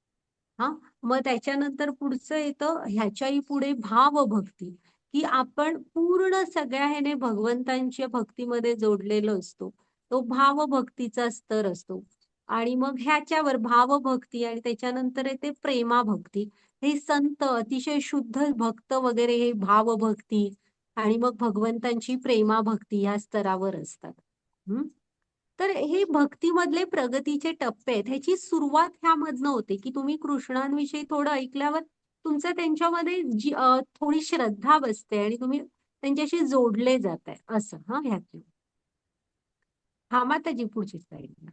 मग त्याच्यानंतर पुढचं येतं, ह्याच्याही पुढे भावभक्ती, की आपण पूर्ण सगळ्या ह्याने भगवंतांच्या भक्तीमध्ये जोडलेलो असतो. तो भावभक्तीचा स्तर असतो. आणि मग ह्याच्यावर भावभक्ती आणि त्याच्यानंतर येते प्रेमाभक्ती. हे संत अतिशय शुद्ध भक्त वगैरे हे भावभक्ती आणि मग भगवंतांची प्रेमाभक्ती या स्तरावर असतात. तर हे भक्तीमधले प्रगतीचे टप्पे आहेत. ह्याची सुरुवात ह्यामधनं होते की तुम्ही कृष्णांविषयी थोडं ऐकल्यावर तुमचं त्यांच्यामध्ये थोडी श्रद्धा बसते आणि तुम्ही त्यांच्याशी जोडले जाताय असं. ह्यातून माताजी पुढची स्लाईड.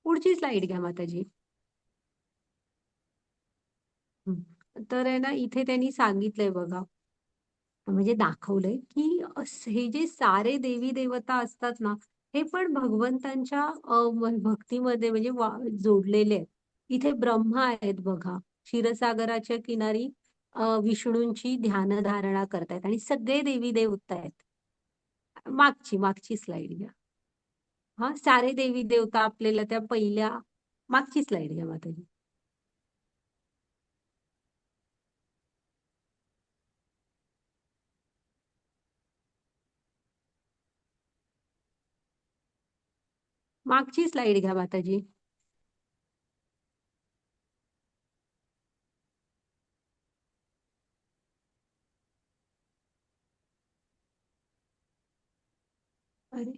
पुढची स्लाईड घ्या माताजी. तर आहे ना, इथे त्यांनी सांगितलंय बघा, म्हणजे दाखवलंय की हे जे सारे देवी देवता असतात ना, हे पण भगवंतांच्या भक्तीमध्ये म्हणजे जोडलेले आहेत. इथे ब्रह्मा आहेत बघा, क्षीरसागराच्या किनारी विष्णूंची ध्यानधारणा करतायत आणि सगळे देवी देवता आहेत. मागची स्लाइड घ्या. हा, सारे देवी देवता आपल्याला त्या पहिल्या मागची स्लाइड घ्या माताजी. मागची स्लाइड घ्या माताजी. अरे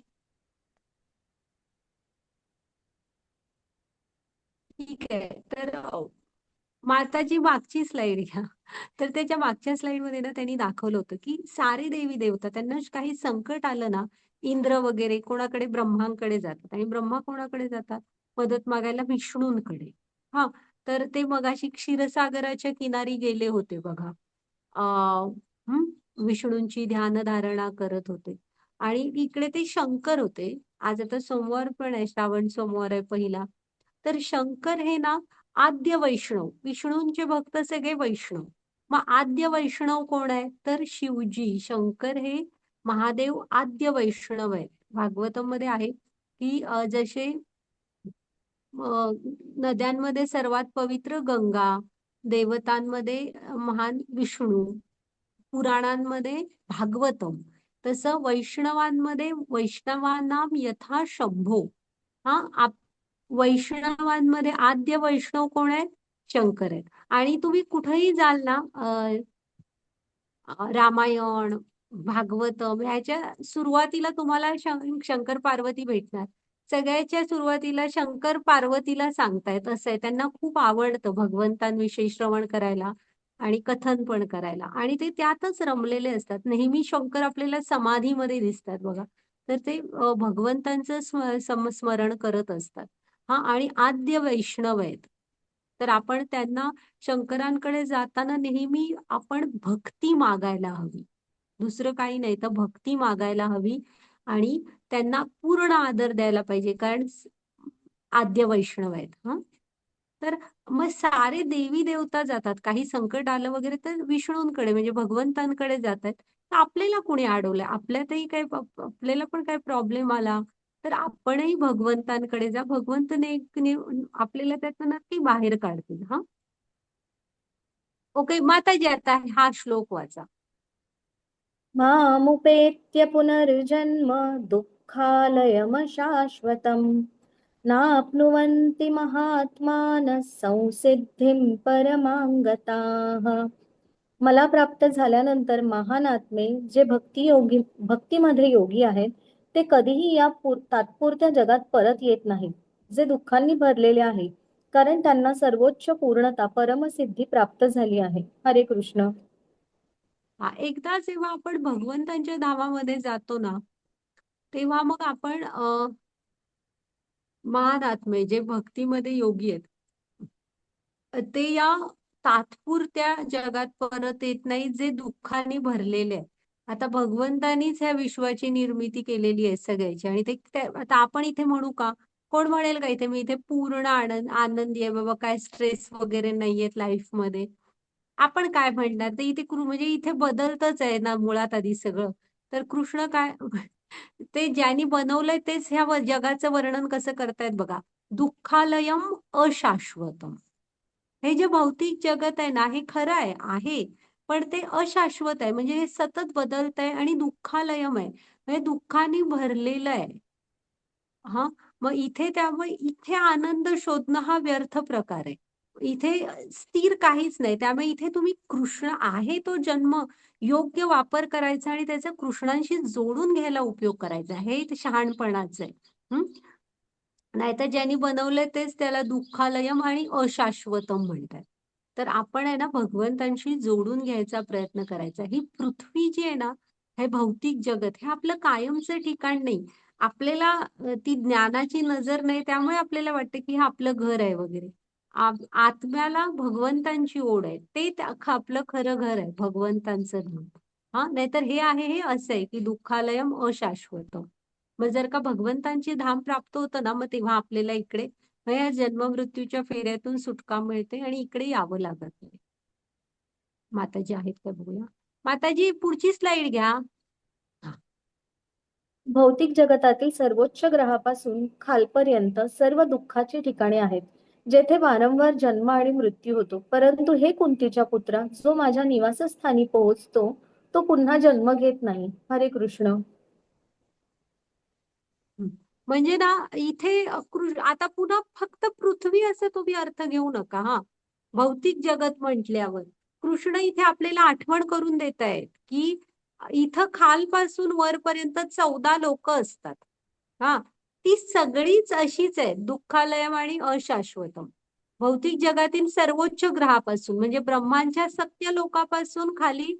ठीक आहे. तर माताजी मागची स्लाइड घ्या. तर त्याच्या मागच्या स्लाइड मध्ये ना त्यांनी दाखवलं होतं की सारे देवी देवता त्यांना काही संकट आलं ना, इंद्र वगैरे कोणाकडे, ब्रह्मांकडे जातात आणि ब्रह्मा कोणाकडे जातात, मदत मागायला विष्णूंकडे. हा, तर ते मगाशी क्षीरसागराच्या किनारी गेले होते बघा. विष्णूंची ध्यानधारणा करत होते आणि इकडे ते शंकर होते. आज आता सोमवार पण आहे, श्रावण सोमवार आहे पहिला. तर शंकर हे ना आद्य वैष्णव, विष्णूंचे भक्त सगळे वैष्णव. मग आद्य वैष्णव कोण आहे, तर शिवजी. शंकर हे महादेव आद्य वैष्णव आहेत. भागवतम मध्ये आहे की जसे नद्यांमध्ये सर्वात पवित्र गंगा, देवतांमध्ये महान विष्णू, पुराणांमध्ये भागवतम, तसं वैष्णवांमध्ये वैष्णवानाम यथा शंभो. हा, वैष्णवांमध्ये आद्य वैष्णव कोण आहेत, शंकर आहेत. आणि तुम्ही कुठेही जाल ना, रामायण, भागवतम ह्याच्या सुरुवातीला तुम्हाला शंकर पार्वती भेटणार. सगळ्याच्या सुरुवातीला शंकर पार्वतीला सांगतायत असं आहे. त्यांना खूप आवडतं भगवंतांविषयी श्रवण करायला आणि कथन पण करायला, आणि ते त्यातच रमलेले असतात. नेहमी शंकर आपल्याला समाधीमध्ये दिसतात बघा. तर ते भगवंतांचं स्मरण करत असतात. हा, आणि आद्य वैष्णव आहेत. तर आपण त्यांना, शंकरांकडे जाताना नेहमी आपण भक्ती मागायला हवी, दुसरं काही नाही तर भक्ती मागायला हवी. आणि त्यांना पूर्ण आदर द्यायला पाहिजे, कारण आद्य वैष्णव आहेत. हा, तर मग सारे देवी देवता जातात, काही संकट आलं वगैरे तर विष्णूंकडे म्हणजे भगवंतांकडे जातात. तर आपल्याला कोणी अडवलंय, आपल्यातही काय आपल्याला पण काय प्रॉब्लेम आला तर आपणही भगवंतांकडे जा, भगवंत आपल्याला त्यातनं नक्की बाहेर काढतील. हा, ओके माताजी, आता हा श्लोक वाचा. मामुपेत्य पुनर्जन्म दुःखालयमशाश्वतम् नाप्नुवन्ति महात्मानः संसिद्धिं परमां गताः. मला प्राप्त झाल्यानंतर महान आत्मे जे भक्तीमध्ये योगी आहेत ते कधीही या तात्पुरत्या जगात परत येत नाहीत, जे दुःखांनी भरलेले आहेत, कारण त्यांना सर्वोच्च पूर्णता परमसिद्धी प्राप्त झाली आहे. हरे कृष्ण. हा, एकदा जेव्हा आपण भगवंतांच्या धामामध्ये जातो ना, तेव्हा मग आपण महान आत्मे जे भक्तीमध्ये योगी आहेत ते या तात्पुरत्या जगात परत येत नाही, जे दुःखाने भरलेले आहे. आता भगवंतानीच ह्या विश्वाची निर्मिती केलेली आहे सगळ्याची, आणि आता आपण इथे म्हणू का, कोण म्हणेल का इथे मी इथे पूर्ण आनंदी आहे बाबा, काय स्ट्रेस वगैरे नाहीयेत लाईफ मध्ये, आपण काय म्हणणार ते इथे म्हणजे इथे बदलतच आहे ना मुळात आधी सगळं. तर कृष्ण काय ते ज्यांनी बनवलंय तेच ह्या जगाचं वर्णन कसं करतायत बघा. दुःखालयम अशाश्वतम. हे जे भौतिक जगत आहे ना, हे खरं आहे, पण ते अशाश्वत आहे, म्हणजे हे सतत बदलत आहे आणि दुःखालयम आहे, म्हणजे दुःखाने भरलेलं आहे. हा, मग इथे त्यामुळे इथे आनंद शोधणं हा व्यर्थ प्रकार आहे. इथे स्थिर काहीच नाही. त्यामुळे इथे तुम्ही कृष्ण आहे तो जन्म योग्य वापर करायचा आणि त्याचा कृष्णांशी जोडून घ्यायला उपयोग करायचा, हे शहाणपणाचं आहे. नाहीतर ज्यांनी बनवलंय तेच त्याला दुःखालयम आणि अशाश्वतम म्हणतात. तर आपण आहे ना भगवंतांशी जोडून घ्यायचा प्रयत्न करायचा. ही पृथ्वी जी आहे ना, हे भौतिक जगत हे आपलं कायमचं ठिकाण नाही. आपल्याला ती ज्ञानाची नजर नाही, त्यामुळे आपल्याला वाटतं की हे आपलं घर आहे वगैरे. आत्म्याला भगवंतांची ओढ आहे, ते आपलं खरं घर आहे, भगवंतांचं घर. हा, नाहीतर हे आहे हे असं आहे की दुःखालयम अशाश्वतम. मग जर का भगवंतांची धाम प्राप्त होतं ना, मग तेव्हा आपल्याला इकडे या जन्म मृत्यूच्या फेऱ्यातून सुटका मिळते आणि इकडे यावं लागत नाही. माताजी आहेत का बघूया. माताजी पुढची स्लाइड घ्या. भौतिक जगतातील सर्वोच्च ग्रहापासून खालपर्यंत सर्व दुःखाची ठिकाणे आहेत, जेथे वारंवार जन्म आणि मृत्यू होतो. परंतु हे कुंतीच्या पुत्रा, जो माझ्या निवासस्थानी पोहोचतो तो पुन्हा जन्म घेत नाही. हरे कृष्ण. म्हणजे ना इथे आता पुन्हा फक्त पृथ्वी असं तुम्ही अर्थ घेऊ नका. हा, भौतिक जगत म्हटल्यावर कृष्ण इथे आपल्याला आठवण करून देत आहेत की इथं खालपासून वरपर्यंत 14 लोक असतात. हा, ती सगळीच अशीच आहेत, दुःखालयम आणि अशाश्वतम. भौतिक जगातील सर्वोच्च ग्रहापासून म्हणजे ब्रह्मांच्या सत्य लोकापासून खाली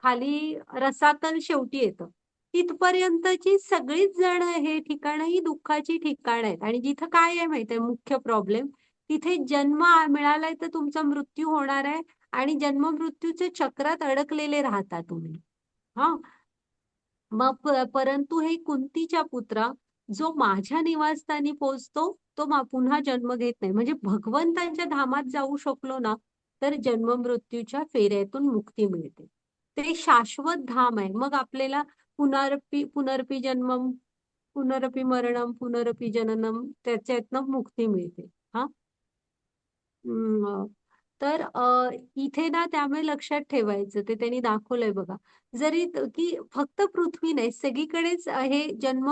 खाली रसातल शेवटी येतं, तिथपर्यंतची सगळीच जण हे ठिकाण ही दुःखाची ठिकाण आहेत. आणि जिथं काय आहे माहितीये मुख्य प्रॉब्लेम, तिथे जन्म मिळालाय तर तुमचा मृत्यू होणार आहे आणि जन्म मृत्यूच्या चक्रात अडकलेले राहता तुम्ही. हा, मग परंतु हे कुंतीच्या पुत्रा, जो माझ्या निवासस्थानी पोहोचतो तो पुन्हा जन्म घेत नाही. म्हणजे भगवंतांच्या धामात जाऊ शकलो ना तर जन्म मृत्यूच्या फेऱ्यातून मुक्ती मिळते. ते शाश्वत धाम आहे. मग आपल्याला पुनरपी जन्मम, पुनरपी मरणम, पुनरपी जननम त्याच्यातनं मुक्ती मिळते. हा, तर इथे ना त्यामुळे लक्षात ठेवायचं, ते त्यांनी दाखवलंय बघा. जरी की फक्त पृथ्वी नाही, सगळीकडेच हे जन्म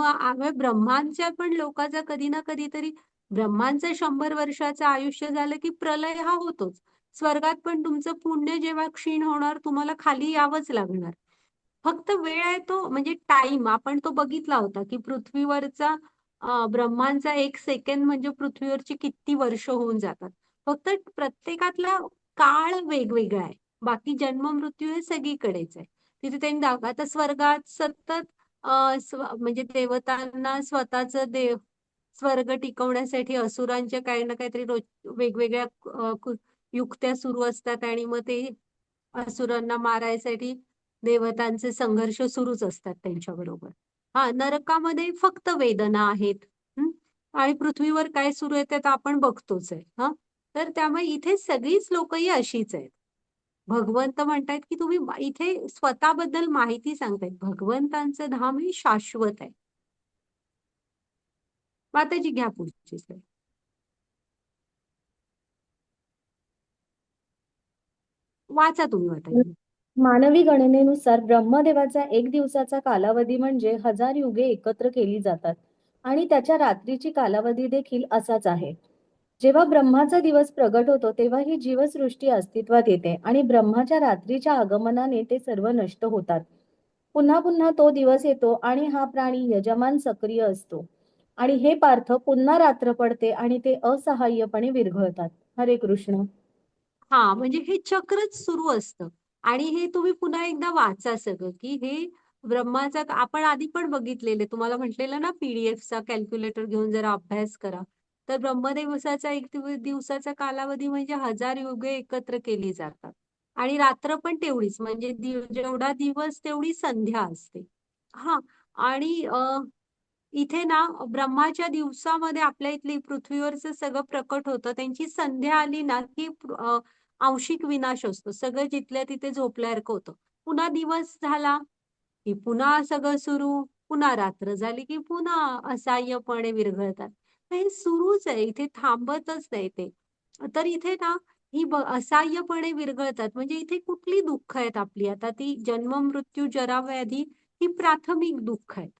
ब्रह्मांच्या पण लोकांचा कधी ना कधीतरी, ब्रह्मांचं 100 वर्षाचं आयुष्य झालं की प्रलय हा होतोच. स्वर्गात पण तुमचं पुण्य जेव्हा क्षीण होणार तुम्हाला खाली यावंच लागणार. फक्त वेळ आहे तो म्हणजे टाइम, आपण तो बघितला होता की पृथ्वीवरचा ब्रह्मांचा 1 सेकंद म्हणजे पृथ्वीवरची किती वर्ष होऊन जातात. फक्त प्रत्येकातला काळ वेगवेगळा आहे. बाकी जन्म मृत्यू हे सगळीकडेच आहे. तिथे त्यांनी आता स्वर्गात सतत म्हणजे देवतांना स्वतःच स्वर्ग टिकवण्यासाठी असुरांच्या काही ना काहीतरी वेगवेगळ्या युक्त्या सुरू असतात आणि मग ते असुरांना मारायसाठी देवतांचे संघर्ष सुरूच असतात त्यांच्या बरोबर. हा, नरकामध्ये फक्त वेदना आहेत. आणि पृथ्वीवर काय सुरू आहे ते आपण बघतोच आहे. हा, तर त्यामुळे इथे सगळीच लोक ही अशीच आहेत. भगवंत म्हणतायत की तुम्ही इथे स्वतःबद्दल माहिती सांगतायत, भगवंतांचं धाम हे शाश्वत आहे. माताजी घ्या पुढची slide. वाचा तुम्ही माताजी. मानवी गणनेनुसार ब्रह्मदेवाचा 1 दिवसाचा कालावधी म्हणजे 1000 युगे एकत्र केली जातात आणि त्याच्या रात्रीची कालावधी देखील असाच आहे. जेव्हा ब्रह्माचा दिवस प्रगट होतो तेव्हा ही जीवसृष्टी अस्तित्वात येते आणि ब्रह्माच्या रात्रीच्या आगमनाने ते सर्व नष्ट होतात. पुन्हा पुन्हा तो दिवस येतो आणि हा प्राणी यजमान सक्रिय असतो आणि हे पार्थ पुन्हा रात्र पडते आणि ते असहाय्यपणे विरघळतात. हरे कृष्ण. हा, म्हणजे हे चक्रच सुरू असतं. आणि हे तुम्ही पुन्हा एकदा वाचा सगळं की हे ब्रह्माचा आपण आधी पण बघितलेले, तुम्हाला म्हटलेलं ना पीडीएफचा कॅल्क्युलेटर घेऊन जरा अभ्यास करा. तर ब्रह्मदिवसाचा 1 दिवसाचा कालावधी म्हणजे 1000 युगे एकत्र केली जातात. आणि रात्र पण तेवढीच, म्हणजे जेवढा दिवस तेवढी संध्या असते. हा, आणि इथे ना ब्रह्माच्या दिवसामध्ये आपल्या इथली पृथ्वीवरचं सगळं प्रकट होतं. त्यांची संध्या आली ना की आंशिक विनाश असतो. सगळं जिथल्या तिथे झोपल्यासारखं होतं. पुन्हा दिवस झाला की पुन्हा सगळं सुरू, पुन्हा रात्र झाली की पुन्हा असहाय्यपणे विरघळतात. तर हे सुरूच आहे, इथे थांबतच नाही ते. तर इथे ना ही असहाय्यपणे विरघळतात. म्हणजे इथे कुठली दुःख आहेत आपली, आता ती जन्म मृत्यू जरा व्याधी ही प्राथमिक दुःख आहेत.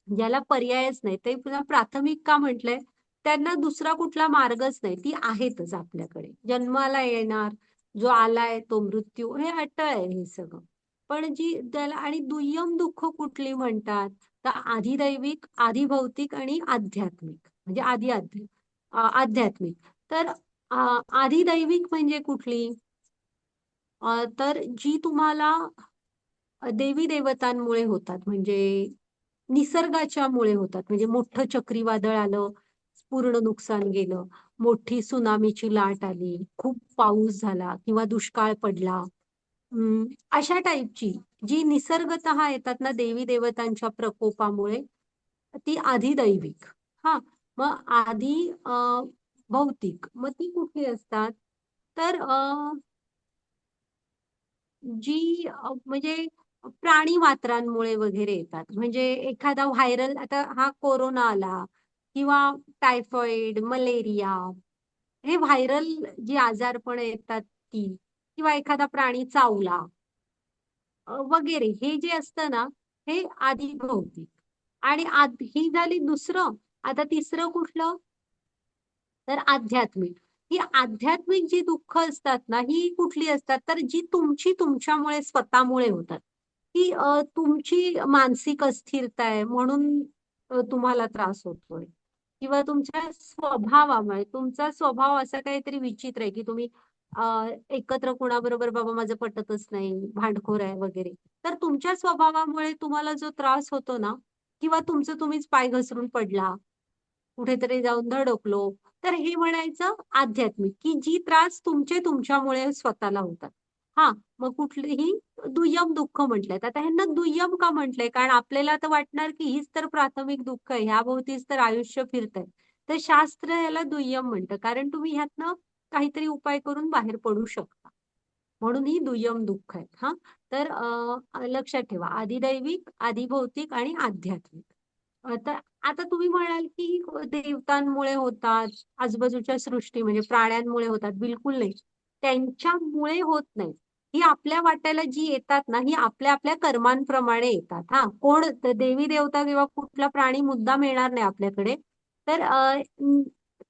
ज्याला पर्यायच नाही, ते पुन्हा प्राथमिक का म्हटलंय, त्यांना दुसरा कुठला मार्गच नाही, ती आहेतच आपल्याकडे. जन्माला येणार, जो आलाय तो मृत्यू, हे अटळ आहे हे सगळं. पण जी त्याला आणि दुय्यम दुःख कुठली म्हणतात, तर आधिदैविक, आधिभौतिक आणि आध्यात्मिक, म्हणजे आध्यात्मिक. तर आधिदैविक म्हणजे कुठली, तर जी तुम्हाला देवी देवतांमुळे होतात, म्हणजे निसर्गाच्या मुळे होतात. म्हणजे मोठं चक्रीवादळ आलं, पूर्ण नुकसान गेलं, मोठी सुनामीची लाट आली, खूप पाऊस झाला किंवा दुष्काळ पडला, अशा टाईपची जी निसर्गतः येतात ना देवी देवतांच्या प्रकोपामुळे, ती अधिदैविक. हा, मग आधी भौतिक, मग ती कुठली असतात? तर जी म्हणजे प्राणी मात्रांमुळे वगैरे येतात. म्हणजे एखादा व्हायरल, आता हा कोरोना आला किंवा टायफॉइड, मलेरिया, हे व्हायरल जी आजारपण येतात ती, किंवा एखादा प्राणी चावला वगैरे, हे जे असतं ना, हे आधी भौतिक. आणि ही झाली दुसरं. आता तिसरं कुठलं? तर आध्यात्मिक. ही आध्यात्मिक जी दुःख असतात ना, ही कुठली असतात? तर जी तुमची तुमच्यामुळे स्वतःमुळे होतात. की तुमची मानसिक अस्थिरता आहे म्हणून तुम्हाला त्रास होतोय, किंवा तुमच्या स्वभावामुळे, तुमचा स्वभाव असा काहीतरी विचित्र आहे की तुम्ही एकत्र कोणाबरोबर बाबा माझं पटतच नाही, भांडखोर आहे वगैरे, तर तुमच्या स्वभावामुळे तुम्हाला जो त्रास होतो ना, किंवा तुमचं तुम्हीच पाय घसरून पडला, कुठेतरी जाऊन धडकलो, तर हे म्हणायचं आध्यात्मिक, की जी त्रास तुमचे तुमच्यामुळे स्वतःला होतात. हा, मग कुठलीही दुय्यम दुःख म्हटलंय. आता ह्यांना दुय्यम का म्हटलंय? कारण आपल्याला तर वाटणार की हीच तर प्राथमिक दुःख आहे, ह्याभोवतीच तर आयुष्य फिरतंय. तर शास्त्र याला दुय्यम म्हणतं, कारण तुम्ही ह्यातनं काहीतरी उपाय करून बाहेर पडू शकता. म्हणून ही दुय्यम दुःख आहेत. हा, तर लक्षात ठेवा, आधिदैविक, आधिभौतिक आणि आध्यात्मिक. तर आता तुम्ही म्हणाल की देवतांमुळे होतात, आजूबाजूच्या सृष्टी म्हणजे प्राण्यांमुळे होतात. बिलकुल नाही, त्यांच्यामुळे होत नाही. ही आपल्या वाट्याला जी येतात ना, ही आपल्या आपल्या कर्मांप्रमाणे येतात. हा, कोण देवी देवता किंवा कुठला प्राणी मुद्दाम येणार नाही आपल्याकडे. तर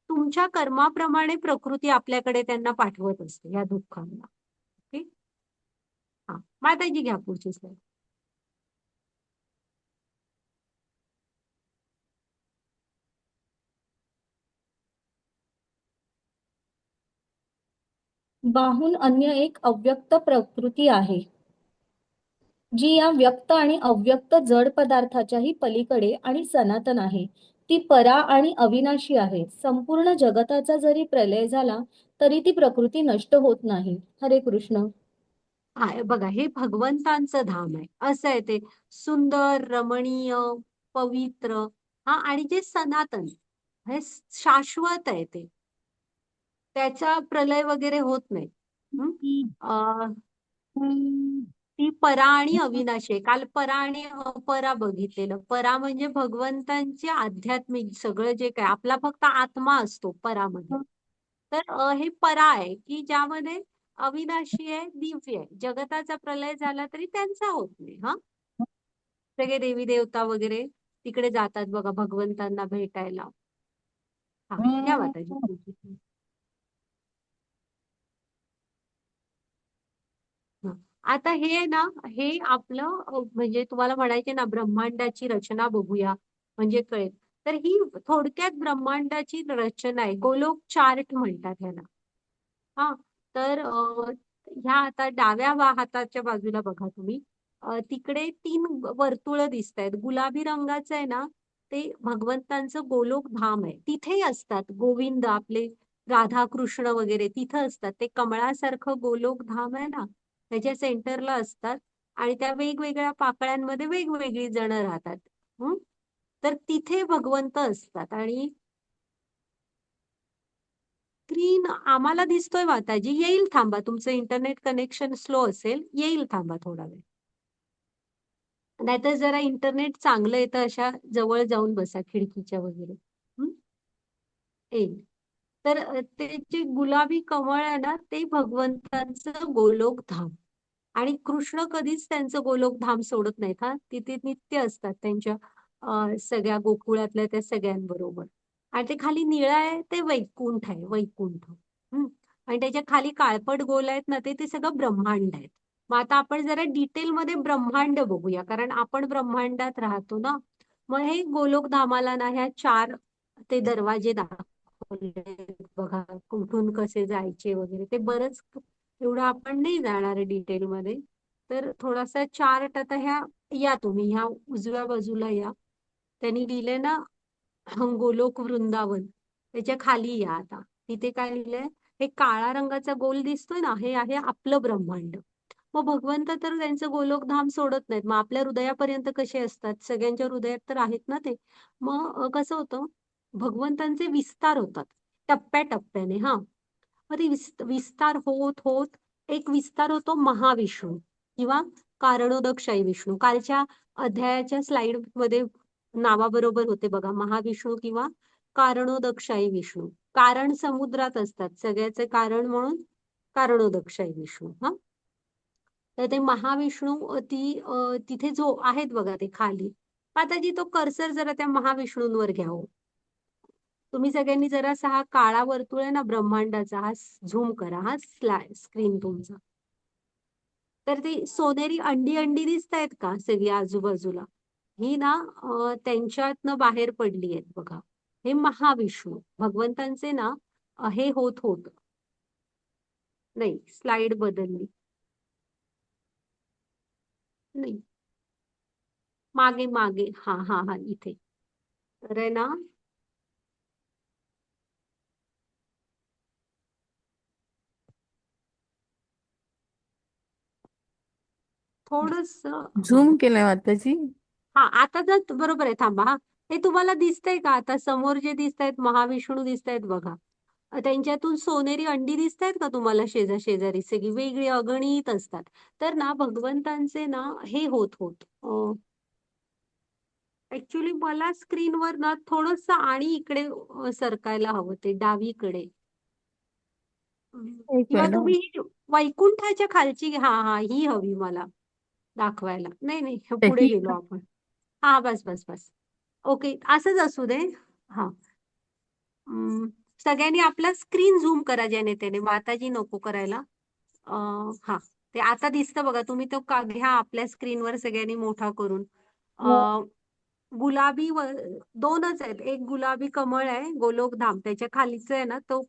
तुमच्या कर्माप्रमाणे प्रकृती आपल्याकडे त्यांना पाठवत असते या दुःखांना. ओके. हा, माताजी घ्या पुढची स्लाईड. बाहून अन्य एक अव्यक्त प्रकृती आहे, जी या व्यक्त आणि अव्यक्त जड पदार्थाच्याही पलीकडे आणि सनातन आहे. ती परा आणि अविनाशी आहे. संपूर्ण जगताचा जरी प्रलय झाला तरी ती प्रकृती नष्ट होत नाही. हरे कृष्ण. हा, बघा, हे भगवंतांचं धाम आहे. असं आहे ते, सुंदर, रमणीय, पवित्र. हा, आणि जे सनातन, हे शाश्वत आहे ते, त्याचा प्रलय वगैरे होत नाही. हं? अं, ती परा आणि अविनाशी आहे. काल परा आणि अपरा बघितलेलं. परा म्हणजे भगवंतांचे आध्यात्मिक सगळं जे काय, आपला फक्त आत्मा असतो परामध्ये. तर हे परा आहे की ज्यामध्ये अविनाशी आहे, दिव्य आहे. जगताचा प्रलय झाला तरी त्यांचा होत नाही. हा, सगळे देवी देवता वगैरे तिकडे जातात बघा भगवंतांना भेटायला. हा, घ्या माताजी पुढची. हं. आता हे ना, हे आपलं म्हणजे तुम्हाला म्हणायचे ना, ब्रह्मांडाची रचना बघूया म्हणजे कळेल. तर ही थोडक्यात ब्रह्मांडाची रचना आहे. गोलोक चार्ट म्हणतात ह्याला. हा, तर ह्या आता डाव्या हाताच्या बाजूला बघा तुम्ही, तिकडे 3 वर्तुळ दिसत आहेत. गुलाबी रंगाचं आहे ना, ते भगवंतांचं गोलोक धाम आहे. तिथे असतात गोविंद आपले, राधा कृष्ण वगैरे तिथं असतात. ते कमळासारखं गोलोक धाम आहे ना, त्याच्या सेंटरला असतात. आणि त्या वेगवेगळ्या पाकळ्यांमध्ये वेगवेगळी जण राहतात. हं? तर तिथे भगवंत असतात. आणि स्क्रीन आम्हाला दिसतोय माताजी, येईल, थांबा, तुमचं इंटरनेट कनेक्शन स्लो असेल, येईल, थांबा थोडा वेळ. नाहीतर जरा इंटरनेट चांगलं येतं अशा जवळ जाऊन बसा खिडकीच्या वगैरे. हं? येईल. तर ते जे गुलाबी कमळ आहे ना, ते भगवंतांचं गोलोक धाम. आणि कृष्ण कधीच त्यांचं गोलोक धाम सोडत नाहीत. हा, तिथे नित्य असतात त्यांच्या सगळ्या गोकुळातल्या त्या सगळ्यांबरोबर. आणि ते खाली निळं आहे ते वैकुंठ आहे, वैकुंठ. आणि त्याच्या खाली काळपट गोल आहेत ना, ते ते सगळं ब्रह्मांड आहेत. मग आता आपण जरा डिटेलमध्ये ब्रह्मांड बघूया, कारण आपण ब्रह्मांडात राहतो ना. मग हे गोलोक धामाला ना, ह्या 4 ते दरवाजे दाखवले बघा, कुठून कसे जायचे वगैरे, ते बरंच, एवढं आपण नाही जाणार डिटेलमध्ये. तर थोडासा चार्ट आता ह्या, या तुम्ही ह्या उजव्या बाजूला या, त्यांनी लिहिले ना गोलोक वृंदावन, त्याच्या खाली या आता. तिथे काय लिहिलंय? हे काळा रंगाचा गोल दिसतोय ना, हे आहे आपलं ब्रह्मांड. मग भगवंत तर त्यांचं गोलोकधाम सोडत नाहीत, मग आपल्या हृदयापर्यंत कसे असतात, सगळ्यांच्या हृदयात तर आहेत ना ते. मग कसं होतं, भगवंतांचे विस्तार होतात टप्प्याटप्प्याने. हा, मग ते विस्तार होत होत एक विस्तार होतो महाविष्णू किंवा कारणोदकशाही विष्णू. कालच्या अध्यायाच्या स्लाइड मध्ये नावाबरोबर होते बघा, महाविष्णू किंवा कारणोदकशाही विष्णू. कारण समुद्रात असतात, सगळ्याचे कारण म्हणून कारणोदकशाही विष्णू. हा, तर ते महाविष्णू तिथे जो आहेत बघा ते खाली. माताजी तो कर्सर जरा त्या महाविष्णूंवर घ्या हो. तुम्ही सगळ्यांनी जरासा हा काळा वर्तुळ आहे ना ब्रह्मांडाचा, हा झूम करा, हा स्क्रीन तुमचा. तर ती सोनेरी अंडी अंडी दिसत आहेत का सगळी आजूबाजूला, ही ना त्यांच्यातनं बाहेर पडली आहेत बघा. हे महाविष्णू भगवंतांचे ना हे होत होत. नाही, स्लाइड बदलली. नाही, मागे मागे, हा हा हा, इथे. तर आहे ना, थोडस, झूम केलंय माताजी. हा आता तर बरोबर आहे. थांबा हा, हे तुम्हाला दिसतंय का आता समोर जे दिसत आहेत महाविष्णू दिसत आहेत बघा. त्यांच्यातून सोनेरी अंडी दिसत आहेत का तुम्हाला शेजारी, सगळी वेगळी अगणित असतात. तर ना भगवंतांचे ना हे होत होत, ऍक्च्युली मला स्क्रीनवर ना थोडस आणि इकडे सरकायला हवं, ते डावीकडे. एक किंवा मिनिट तुम्ही ही वैकुंठाच्या खालची, हा हा, ही हवी मला दाखवायला. नाही नाही, पुढे ही. गेलो आपण. हा, बस बस बस. ओके, असंच असू दे. हा, सगळ्यांनी आपला स्क्रीन झूम करा ज्याने त्याने, माताजी नको करायला. हा, ते आता दिसतं बघा, तुम्ही तो का घ्या आपल्या स्क्रीनवर सगळ्यांनी मोठा करून. गुलाबी दोनच आहेत, एक गुलाबी कमळ आहे गोलोकधाम, त्याच्या खालीच आहे ना तो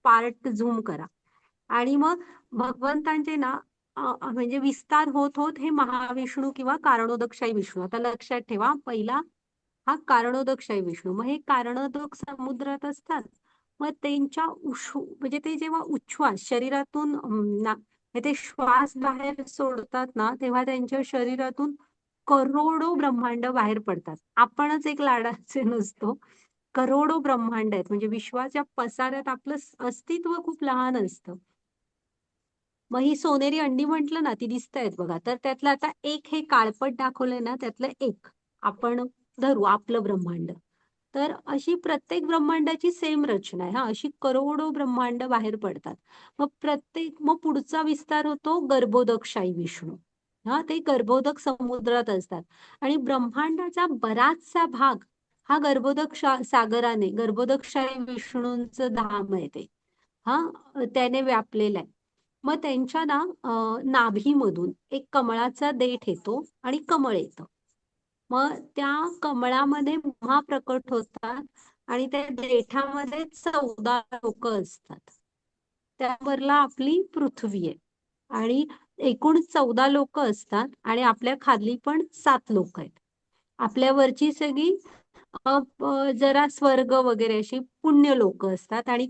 पार्ट झूम करा. आणि मग भगवंतांचे ना म्हणजे विस्तार होत होत हे महाविष्णू किंवा कारणोदकशाही विष्णू. आता लक्षात ठेवा, पहिला हा कारणोदकशाही विष्णू. मग हे कारणोदक समुद्रात असतात. मग त्यांच्या म्हणजे ते जेव्हा उच्छ्वास शरीरातून ते श्वास बाहेर सोडतात ना, तेव्हा त्यांच्या शरीरातून करोडो ब्रह्मांड बाहेर पडतात. आपणच एक लाडाचे नसतो, करोडो ब्रह्मांड आहेत. म्हणजे विश्वाच्या पसाऱ्यात आपलं अस्तित्व खूप लहान असतं. मग ही सोनेरी अंडी म्हटलं ना, ती दिसत आहेत बघा. तर त्यातलं आता एक हे काळपट दाखवलंय ना, त्यातलं एक आपण धरू आपलं ब्रह्मांड. तर अशी प्रत्येक ब्रह्मांडाची सेम रचना आहे. हा, अशी करोडो ब्रह्मांड बाहेर पडतात. मग पुढचा विस्तार होतो गर्भोदकशाही विष्णू. हा, ते गर्भोदक समुद्रात असतात. आणि ब्रह्मांडाचा बराचसा भाग हा गर्भोदक सागराने, गर्भोदकशाही विष्णूंचं धाम आहे ते. हा, त्याने व्यापलेला आहे. मग त्यांच्या ना नाभीमधून एक कमळाचा देठ येतो आणि कमळ येतं. मग त्या कमळामध्ये ब्रह्मा प्रकट होतात आणि त्या देठामध्ये 14 लोक असतात. त्यावरला आपली पृथ्वी आहे. आणि एकूण 14 लोक असतात आणि आपल्या खाली पण 7 लोक आहेत. आपल्यावरची सगळी जरा स्वर्ग वगैरे अशी पुण्य लोक असतात आणि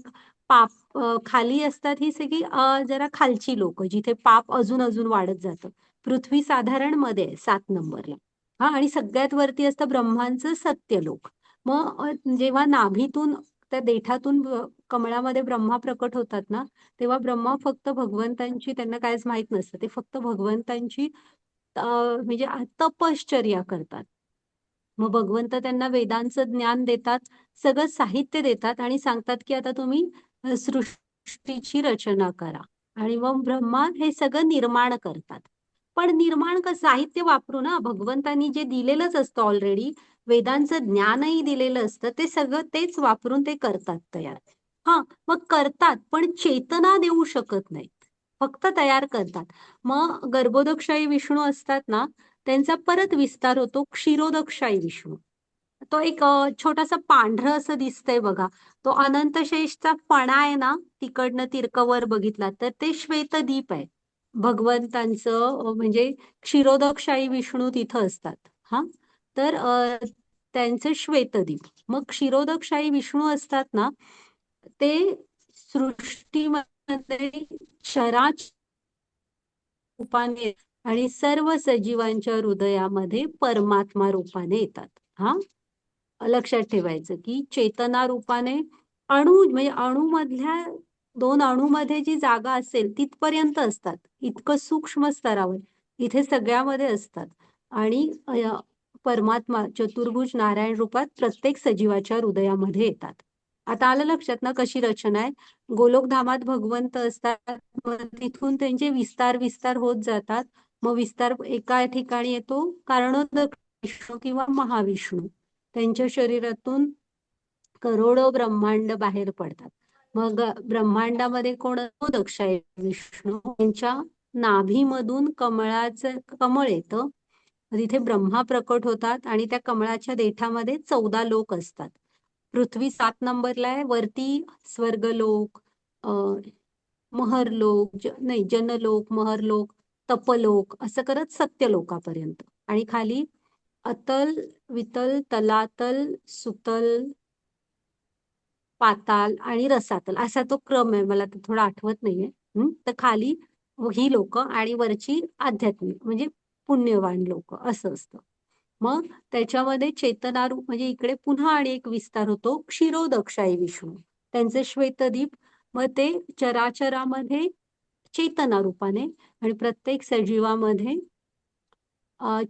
पाप खाली असतात ही सगळी जरा खालची लोक, जिथे पाप अजून अजून वाढत जातं. पृथ्वी साधारण मध्ये आहे 7 नंबरला. हा, आणि सगळ्यात वरती असतं ब्रह्मांचं सत्यलोक. मग जेव्हा नाभीतून त्या देठातून कमळामध्ये ब्रह्मा प्रकट होतात ना, तेव्हा ब्रह्मा फक्त भगवंतांची, त्यांना काहीच माहित नसतं, ते फक्त भगवंतांची म्हणजे तपश्चर्या करतात. मग भगवंत त्यांना वेदांचं ज्ञान देतात, सगळं साहित्य देतात आणि सांगतात की आता तुम्ही सृष्टीची रचना करा. आणि मग ब्रह्मा हे सगळं निर्माण करतात. पण निर्माण साहित्य वापरू ना, भगवंतांनी जे दिलेलंच असतं ऑलरेडी, वेदांचं ज्ञानही दिलेलं असतं, ते सगळं तेच वापरून ते करतात तयार. हा, मग करतात पण चेतना देऊ शकत नाहीत, फक्त तयार करतात. मग गर्भोदकशाही विष्णू असतात ना, त्यांचा परत विस्तार होतो क्षीरोदकशाही विष्णू. तो एक छोटासा पांढरं असं दिसतंय बघा, तो अनंतशेषचा फणा आहे ना, तिकडनं तिरकवर बघितला तर ते श्वेतदीप आहे भगवंतांचं. म्हणजे क्षीरोदकशाही विष्णू तिथं असतात. हा, तर त्यांचं श्वेतदीप. मग क्षीरोदकशाही विष्णू असतात ना, ते सृष्टीमध्ये चराचर रूपाने आणि सर्व सजीवांच्या हृदयामध्ये परमात्मा रूपाने येतात. हा लक्षात ठेवायचं की चेतना रूपाने म्हणजे अणूमधल्या 2 अणूमध्ये जी जागा असेल तिथपर्यंत असतात. इतकं सूक्ष्म स्तरावर इथे सगळ्यामध्ये असतात. आणि परमात्मा चतुर्भुज नारायण रूपात प्रत्येक सजीवाच्या हृदयामध्ये येतात. आता आलं लक्षात ना कशी रचना आहे. गोलोकधामात भगवंत असतात, मग तिथून त्यांचे विस्तार विस्तार होत जातात. मग विस्तार एका ठिकाणी येतो कारणोदक विष्णू किंवा महाविष्णू. त्यांच्या शरीरातून करोडो ब्रह्मांड बाहेर पडतात. मग ब्रह्मांडामध्ये कोण दक्ष आहे विष्णू, त्यांच्या नाभीमधून कमळाचं कमळ येतं. तिथे ब्रह्मा प्रकट होतात आणि त्या कमळाच्या देठामध्ये 14 लोक असतात. पृथ्वी 7 नंबरला आहे, वरती स्वर्गलोक, महरलोक, नाही जनलोक, महरलोक, तपलोक असं करत सत्यलोकापर्यंत. आणि खाली अतल, वितल, तलातल, सुतल, पाताल आणि रसातल असा तो क्रम आहे. मला तर थोडा आठवत नाहीये. तर खाली ही लोक आणि वरची आध्यात्मिक म्हणजे पुण्यवान लोक असं असतं. मग त्याच्यामध्ये चेतनारूप म्हणजे इकडे पुन्हा आणि एक विस्तार होतो क्षीरोदक्षाई विष्णू, त्यांचे श्वेतदीप. मग ते चराचरामध्ये चेतना रूपाने आणि प्रत्येक सजीवामध्ये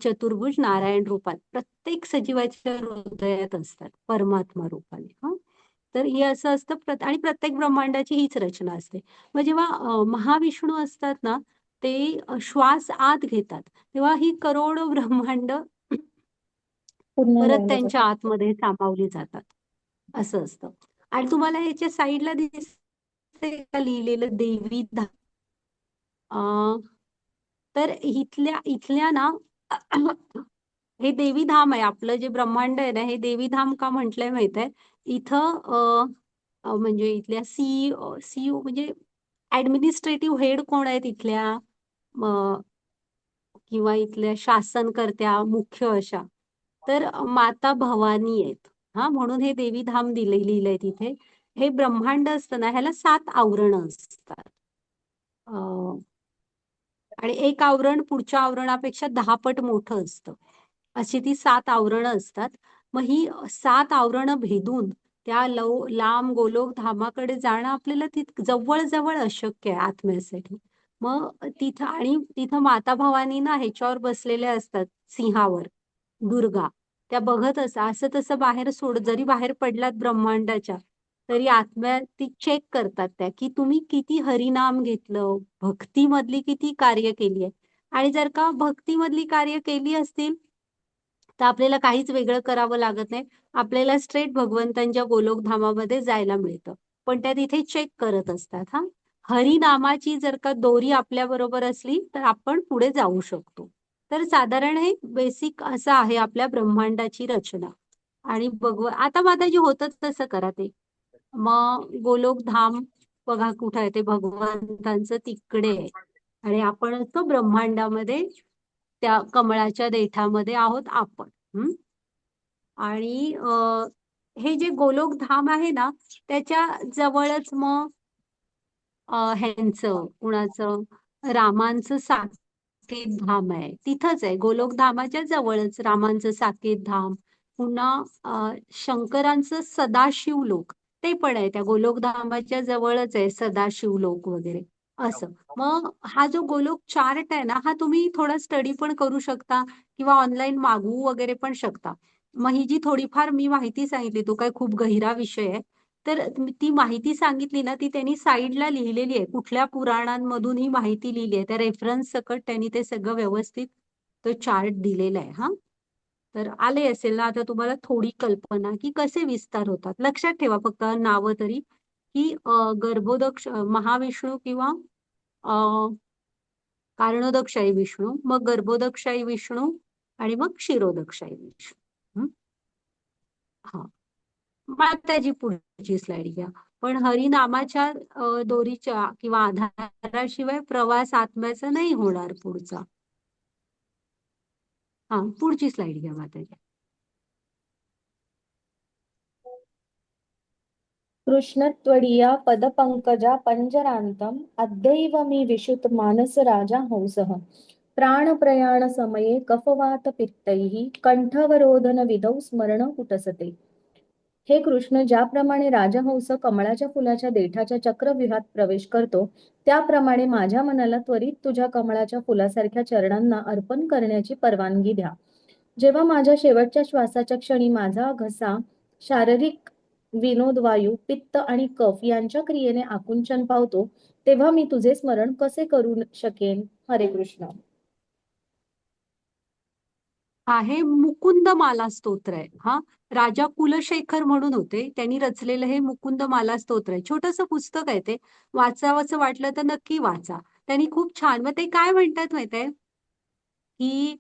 चतुर्भुज नारायण रूपात प्रत्येक सजीवाच्या हृदयात असतात परमात्मा रूपाने. तर हे असं असतं आणि प्रत्येक ब्रह्मांडाची हीच रचना असते. मग जेव्हा महाविष्णू असतात ना, ते श्वास आत घेतात तेव्हा ही करोडो ब्रह्मांड पुन्हा परत व्हायला त्यांच्या जातात. आतमध्ये सामावली जातात. असं असतं. आणि तुम्हाला याच्या साईडला दिसते का लिहिलेलं देवी धाम? तर इथल्या ना हे देवी धाम आहे. आपलं जे ब्रह्मांड आहे ना, हे देवी धाम का म्हटलंय माहित आहे? इथं म्हणजे इथल्या सीईओ म्हणजे ऍडमिनिस्ट्रेटिव्ह हेड कोण आहेत इथल्या, किंवा इथल्या शासनकर्त्या मुख्य अशा, तर माता भवानी आहेत. म्हणून हे देवी धाम लिहिलंय तिथे. हे ब्रह्मांड असतं ना, ह्याला 7 आवरण असतात. आणि एक आवरण पुढच्या आवरणापेक्षा 10 पट मोठं असतं. अशी ती 7 आवरणं असतात. मग ही 7 आवरणं भेदून त्या लांब गोलोक धामाकडे जाणं आपल्याला जवळ जवळ अशक्य आहे आत्म्यासाठी. मग तिथं माता भवानी ना ह्याच्यावर बसलेल्या असतात, सिंहावर, दुर्गा. त्या बघत असं तसं बाहेर जरी बाहेर पडलात ब्रह्मांडाच्या, तरी आत्म्या ती चेक करतात त्या की तुम्ही किती हरिनाम घेतलं, भक्तीमधली किती कार्य केली आहे. आणि जर का भक्तीमधली कार्य केली असतील तर आपल्याला काहीच वेगळं करावं लागत नाही. आपल्याला स्ट्रेट भगवंतांच्या गोलोकधामामध्ये जायला मिळतं. पण त्या तिथे चेक करत असतात. हरिनामाची जर का दोरी आपल्या बरोबर असली तर आपण पुढे जाऊ शकतो. तर साधारण हे बेसिक असं आहे आपल्या ब्रह्मांडाची रचना. आणि आता माताजी होतं तसं करा ते. मग गोलोकधाम बघा कुठं आहे ते, भगवंतांचं तिकडे आहे. आणि आपण असतो ब्रह्मांडामध्ये, त्या कमळाच्या देठामध्ये आहोत आपण. आणि हे जे गोलोकधाम आहे ना, त्याच्या जवळच मग ह्यांचं कुणाचं रामांचं साकेत धाम आहे. तिथंच आहे गोलोकधामाच्या जवळच रामांचं साकेत धाम. पुन्हा शंकरांचं सदाशिव लोक ते पण आहे त्या गोलोकधामाच्या जवळच आहे, सदाशिव लोक वगैरे असं. मग हा जो गोलोक चार्ट आहे ना, हा तुम्ही थोडा स्टडी पण करू शकता किंवा ऑनलाईन मागवू वगैरे पण शकता. मग ही जी थोडीफार मी माहिती सांगितली, तो काय खूप गहिरा विषय आहे, तर ती माहिती सांगितली ना, ती त्यांनी साईडला लिहिलेली आहे. कुठल्या पुराणांमधून ही माहिती लिहिली आहे त्या रेफरन्स सकट त्यांनी ते सगळं व्यवस्थित तो चार्ट दिलेला आहे. तर आले असेल ना आता तुम्हाला थोडी कल्पना की कसे विस्तार होतात. लक्षात ठेवा फक्त नावं तरी, की गर्भोदक्ष महाविष्णू किंवा कारणोदकशाही विष्णू, मग गर्भोदकशाही विष्णू आणि मग क्षीरोदकशाही विष्णू. हा माताजी पुढची स्लाइड घ्या. पण हरिनामाच्या दोरीच्या किंवा आधाराशिवाय प्रवास आत्म्याचा नाही होणार पुढचा. पुढची स्लाइड घ्या माताजी. कृष्णत्वदीया पदपङ्कजा पञ्जरान्तम् अद्यैव मी विशुत मानसराजा हंसः प्राणप्रयाणसमये कफवातपित्तैः कंठवरोधनविधौ स्मरण कुटसते. हे कृष्ण, ज्याप्रमाणे राजहंस कमळाच्या फुलाच्या देठाच्या चक्रव्यूहात प्रवेश करतो, त्याप्रमाणे माझ्या मनाला त्वरित तुझ्या कमळाच्या फुलासारख्या चरणांना अर्पण करण्याची परवानगी द्या. जेव्हा माझ्या शेवटच्या श्वासाच्या क्षणी माझा घसा शारीरिक विनोद, वायू, पित्त आणि कफ यांच्या क्रियेने आकुंचन पावतो, तेव्हा मी तुझे स्मरण कसे करू शकेन? हरे कृष्ण. आहे मुकुंदमाला स्तोत्र आहे. हा राजा कुलशेखर म्हणून होते, त्यांनी रचलेलं हे मुकुंदमाला स्तोत्र आहे. छोटस पुस्तक आहे ते, वाचावंसं वाटलं तर नक्की वाचा. त्यांनी खूप छान, मग ते काय म्हणतात माहितीये की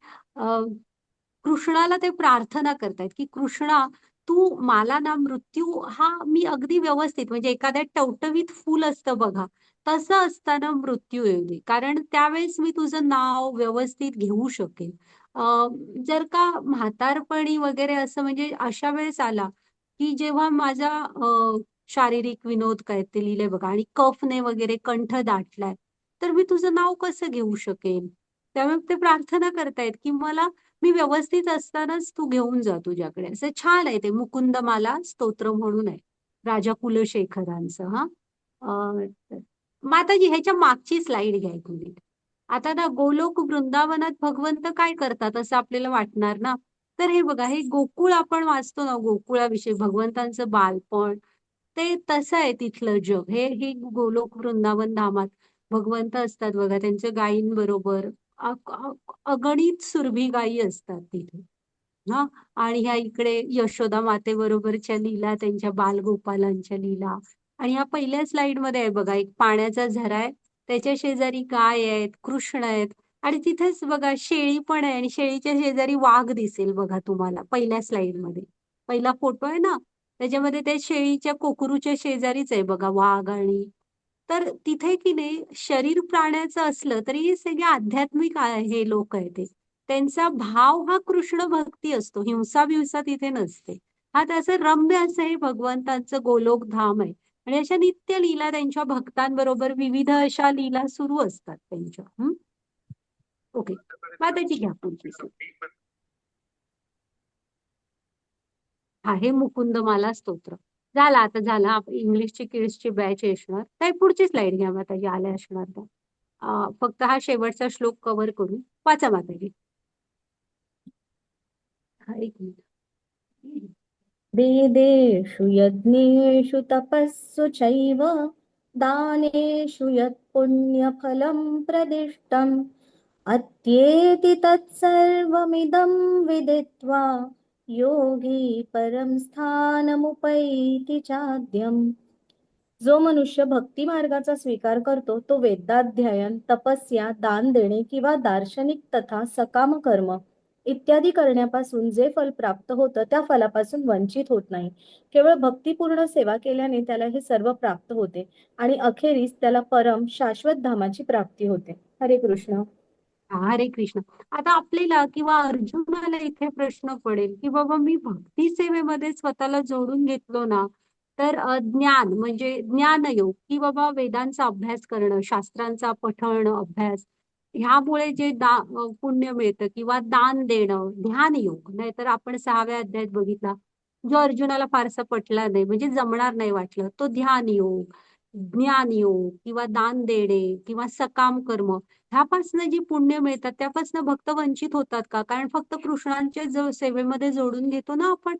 कृष्णाला ते प्रार्थना करतायत की कृष्णा, तू मला ना मृत्यू हा मी अगदी व्यवस्थित, म्हणजे एखाद्या टवटवीत फुल असतं बघा, तसं असताना मृत्यू येऊ दे, कारण त्यावेळेस मी तुझं नाव व्यवस्थित घेऊ शकेन. जर का म्हातारपणी वगैरे असं म्हणजे अशा वेळेस आला की जेव्हा माझा शारीरिक विनोद काय ते लिहिले बघा आणि कफने वगैरे कंठ दाटलाय, तर मी तुझं नाव कसं घेऊ शकेन. त्यामुळे ते प्रार्थना करतायत की मला, मी व्यवस्थित असतानाच तू घेऊन जा तुझ्याकडे. असं छान आहे ते, मुकुंदमाला स्तोत्र म्हणून आहे, राजा कुलशेखरांचं. हा माताजी ह्याच्या मागची स्लाइड घ्या एक मिनिट. आता ना गोलोक वृंदावनात भगवंत काय करतात असं आपल्याला वाटणार ना, तर हे बघा, हे गोकुळ आपण वाचतो ना, गोकुळाविषयी भगवंतांचं बालपण, ते तसं आहे तिथलं जग. हे हे गोलोक वृंदावन धामात भगवंत असतात बघा, त्यांच्या गायींबरोबर अगणित सुरभी गायी असतात तिथे. हा आणि ह्या इकडे यशोदा मातेबरोबरच्या लीला, त्यांच्या बालगोपालांच्या लीला. आणि ह्या पहिल्या स्लाइड मध्ये आहे बघा, एक पाण्याचा झरा आहे, त्याच्या शेजारी गाय आहेत, कृष्ण आहेत, आणि तिथेच बघा शेळी पण आहे, आणि शेळीच्या शेजारी वाघ दिसेल बघा तुम्हाला पहिल्या स्लाइड मध्ये. पहिला फोटो आहे ना, त्याच्यामध्ये त्या शेळीच्या कोकरूच्या शेजारीच आहे बघा वाघ. आणि तर तिथे की नाही, शरीर प्राण्याचं असलं तरी हे सगळे आध्यात्मिक हे लोक आहेत ते, त्यांचा भाव हा कृष्ण भक्ती असतो, हिंसा बिंसा तिथे नसते. हा त्याचं रम्य असं हे भगवंतांचं गोलोक धाम आहे. आणि अशा नित्य लीला त्यांच्या भक्तांबरोबर विविध अशा लीला सुरू असतात त्यांच्या. ओके, माताजी घ्या पुढची slide. आहे मुकुंदमाला स्तोत्र. झाला आता, झाला इंग्लिशची किड्सची बॅच असणार. काय पुढची स्लाइड घ्या माताजी, आल्या असणार त्या. फक्त हा शेवटचा श्लोक कव्हर करू. वाचा माताजी. हा एक मिनिट. वेदेषु यज्ञेषु तपस्सु चैव दानेषु यत् पुण्यफलं प्रदिष्टम् अत्येति तत्सर्वमिदं विदित्वा योगी परं स्थानमुपैति चाद्यम्. जो मनुष्य भक्ती मार्गाचा स्वीकार करतो, तो वेदाध्ययन, तपस्या, दान देणे किंवा दार्शनिक तथा सकाम कर्म इत्यादी करण्यापासून जे फल प्राप्त होतं, त्या फलापासून वंचित होत नाही. केवळ भक्तिपूर्ण सेवा केल्याने त्याला हे सर्व प्राप्त होते आणि अखेरीस त्याला परम शाश्वत धामाची प्राप्ती होते. हरे कृष्ण. हरे कृष्ण. आता आपल्याला किंवा अर्जुनाला इथे प्रश्न पडेल की बाबा, मी भक्ती सेवेमध्ये स्वतःला जोडून घेतलो ना, तर ज्ञान म्हणजे ज्ञानयोग, की बाबा वेदांचा अभ्यास करणं, शास्त्रांचा पठण अभ्यास, ह्यामुळे जे पुण्य मिळतं, किंवा दान देणं, ध्यान योग, नाहीतर आपण 6व्या अध्यायात बघितला, जो अर्जुनाला फारसा पटला नाही, म्हणजे जमणार नाही वाटलं, तो ध्यान योग, ज्ञान योग, किंवा दान देणे, किंवा सकाम कर्म, ह्यापासून जी पुण्य मिळतात त्यापासून भक्त वंचित होतात का? कारण फक्त कृष्णांच्या सेवेमध्ये जोडून घेतो ना आपण.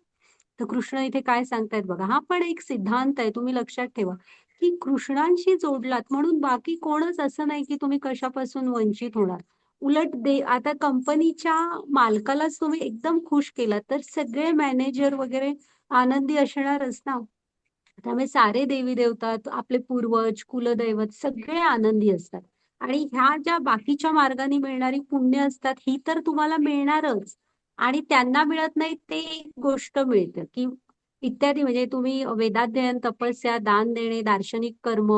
तर कृष्ण इथे काय सांगतायत बघा, हा पण एक सिद्धांत आहे, तुम्ही लक्षात ठेवा, की कृष्णांशी जोडलात म्हणून बाकी कोणच असं नाही की तुम्ही कशापासून वंचित होणार. उलट आता कंपनीच्या मालकालाच तुम्ही एकदम खुश केलात, तर सगळे मॅनेजर वगैरे आनंदी असणारच ना. त्यामुळे सारे देवी देवता, आपले पूर्वज, कुलदैवत सगळे आनंदी असतात. आणि ह्या ज्या बाकीच्या मार्गाने मिळणारी पुण्य असतात, ही तर तुम्हाला मिळणारच, आणि त्यांना मिळत नाही ते एक गोष्ट मिळते की इत्यादी, म्हणजे तुम्ही वेदाध्ययन, तपस्या, दान देणे, दार्शनिक कर्म,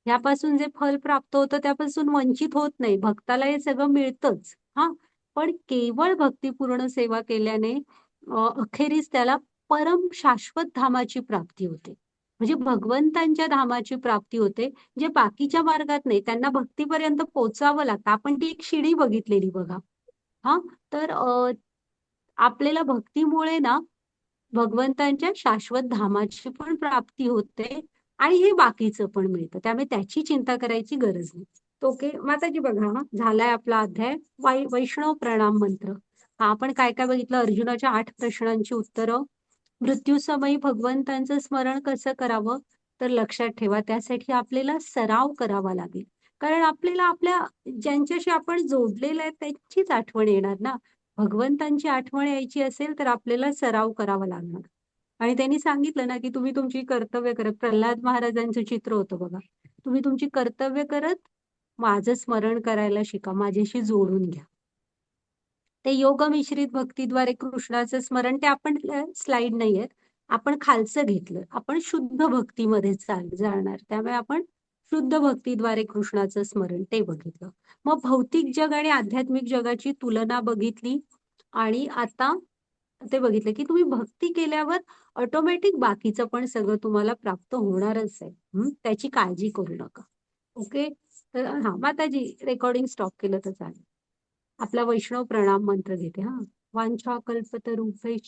ह्यापासून जे फल प्राप्त होतं त्यापासून वंचित होत नाही. भक्ताला हे सगळं मिळतच. हा पण केवळ भक्तिपूर्ण सेवा केल्याने अखेरीस त्याला परम शाश्वत धामाची प्राप्ती होते. म्हणजे भगवंतांच्या धामाची प्राप्ती होते, जे बाकीच्या मार्गात नाही. त्यांना भक्तीपर्यंत पोहोचावं लागतं. आपण ती एक शिडी बघितलेली बघा. हा, तर आपल्याला भक्तीमुळे ना भगवंतांच्या शाश्वत धामाची पण प्राप्ती होते आणि हे बाकीचं पण मिळतं. त्यामुळे त्याची चिंता करायची गरज नाही. ओके माताजी, बघा हा झालाय आपला अध्याय वैष्णव प्रणाम मंत्र. हा, आपण काय काय बघितलं? अर्जुनाच्या 8 प्रश्नांची उत्तरं. मृत्यूसमयी भगवंतांचं स्मरण कसं करावं, तर लक्षात ठेवा त्यासाठी आपल्याला सराव करावा लागेल. कारण आपल्याला आपल्या ज्यांच्याशी आपण जोडलेलं आहे त्यांचीच आठवण येणार ना. भगवंतांची आठवण यायची असेल तर आपल्याला सराव करावा लागणार. आणि त्यांनी सांगितलं ना की तुम्ही तुमची कर्तव्य करत, प्रल्हाद महाराजांचं चित्र होतं बघा, तुम्ही तुमची कर्तव्य करत माझं स्मरण करायला शिका, माझ्याशी जोडून घ्या. ते योग मिश्रित भक्तीद्वारे कृष्णाचं स्मरण, ते आपण स्लाइड नाहीयेत, आपण खालचं घेतलं. आपण शुद्ध भक्तीमध्ये जाणार, त्यामुळे आपण शुद्ध भक्तीद्वारे कृष्णाचं स्मरण ते बघितलं. मग भौतिक जग आणि आध्यात्मिक जगाची तुलना बघितली आणि आता ते बघितलं की तुम्ही भक्ती केल्यावर ऑटोमॅटिक बाकीचं पण सगळं तुम्हाला प्राप्त होणारच आहे. त्याची काळजी करू नका. ओके, तर हा माताजी रेकॉर्डिंग स्टॉप केलं तर चालेल. आपला वैष्णव प्रणाम मंत्र घेते हा. वांछा कल्पतरुभ्यश्च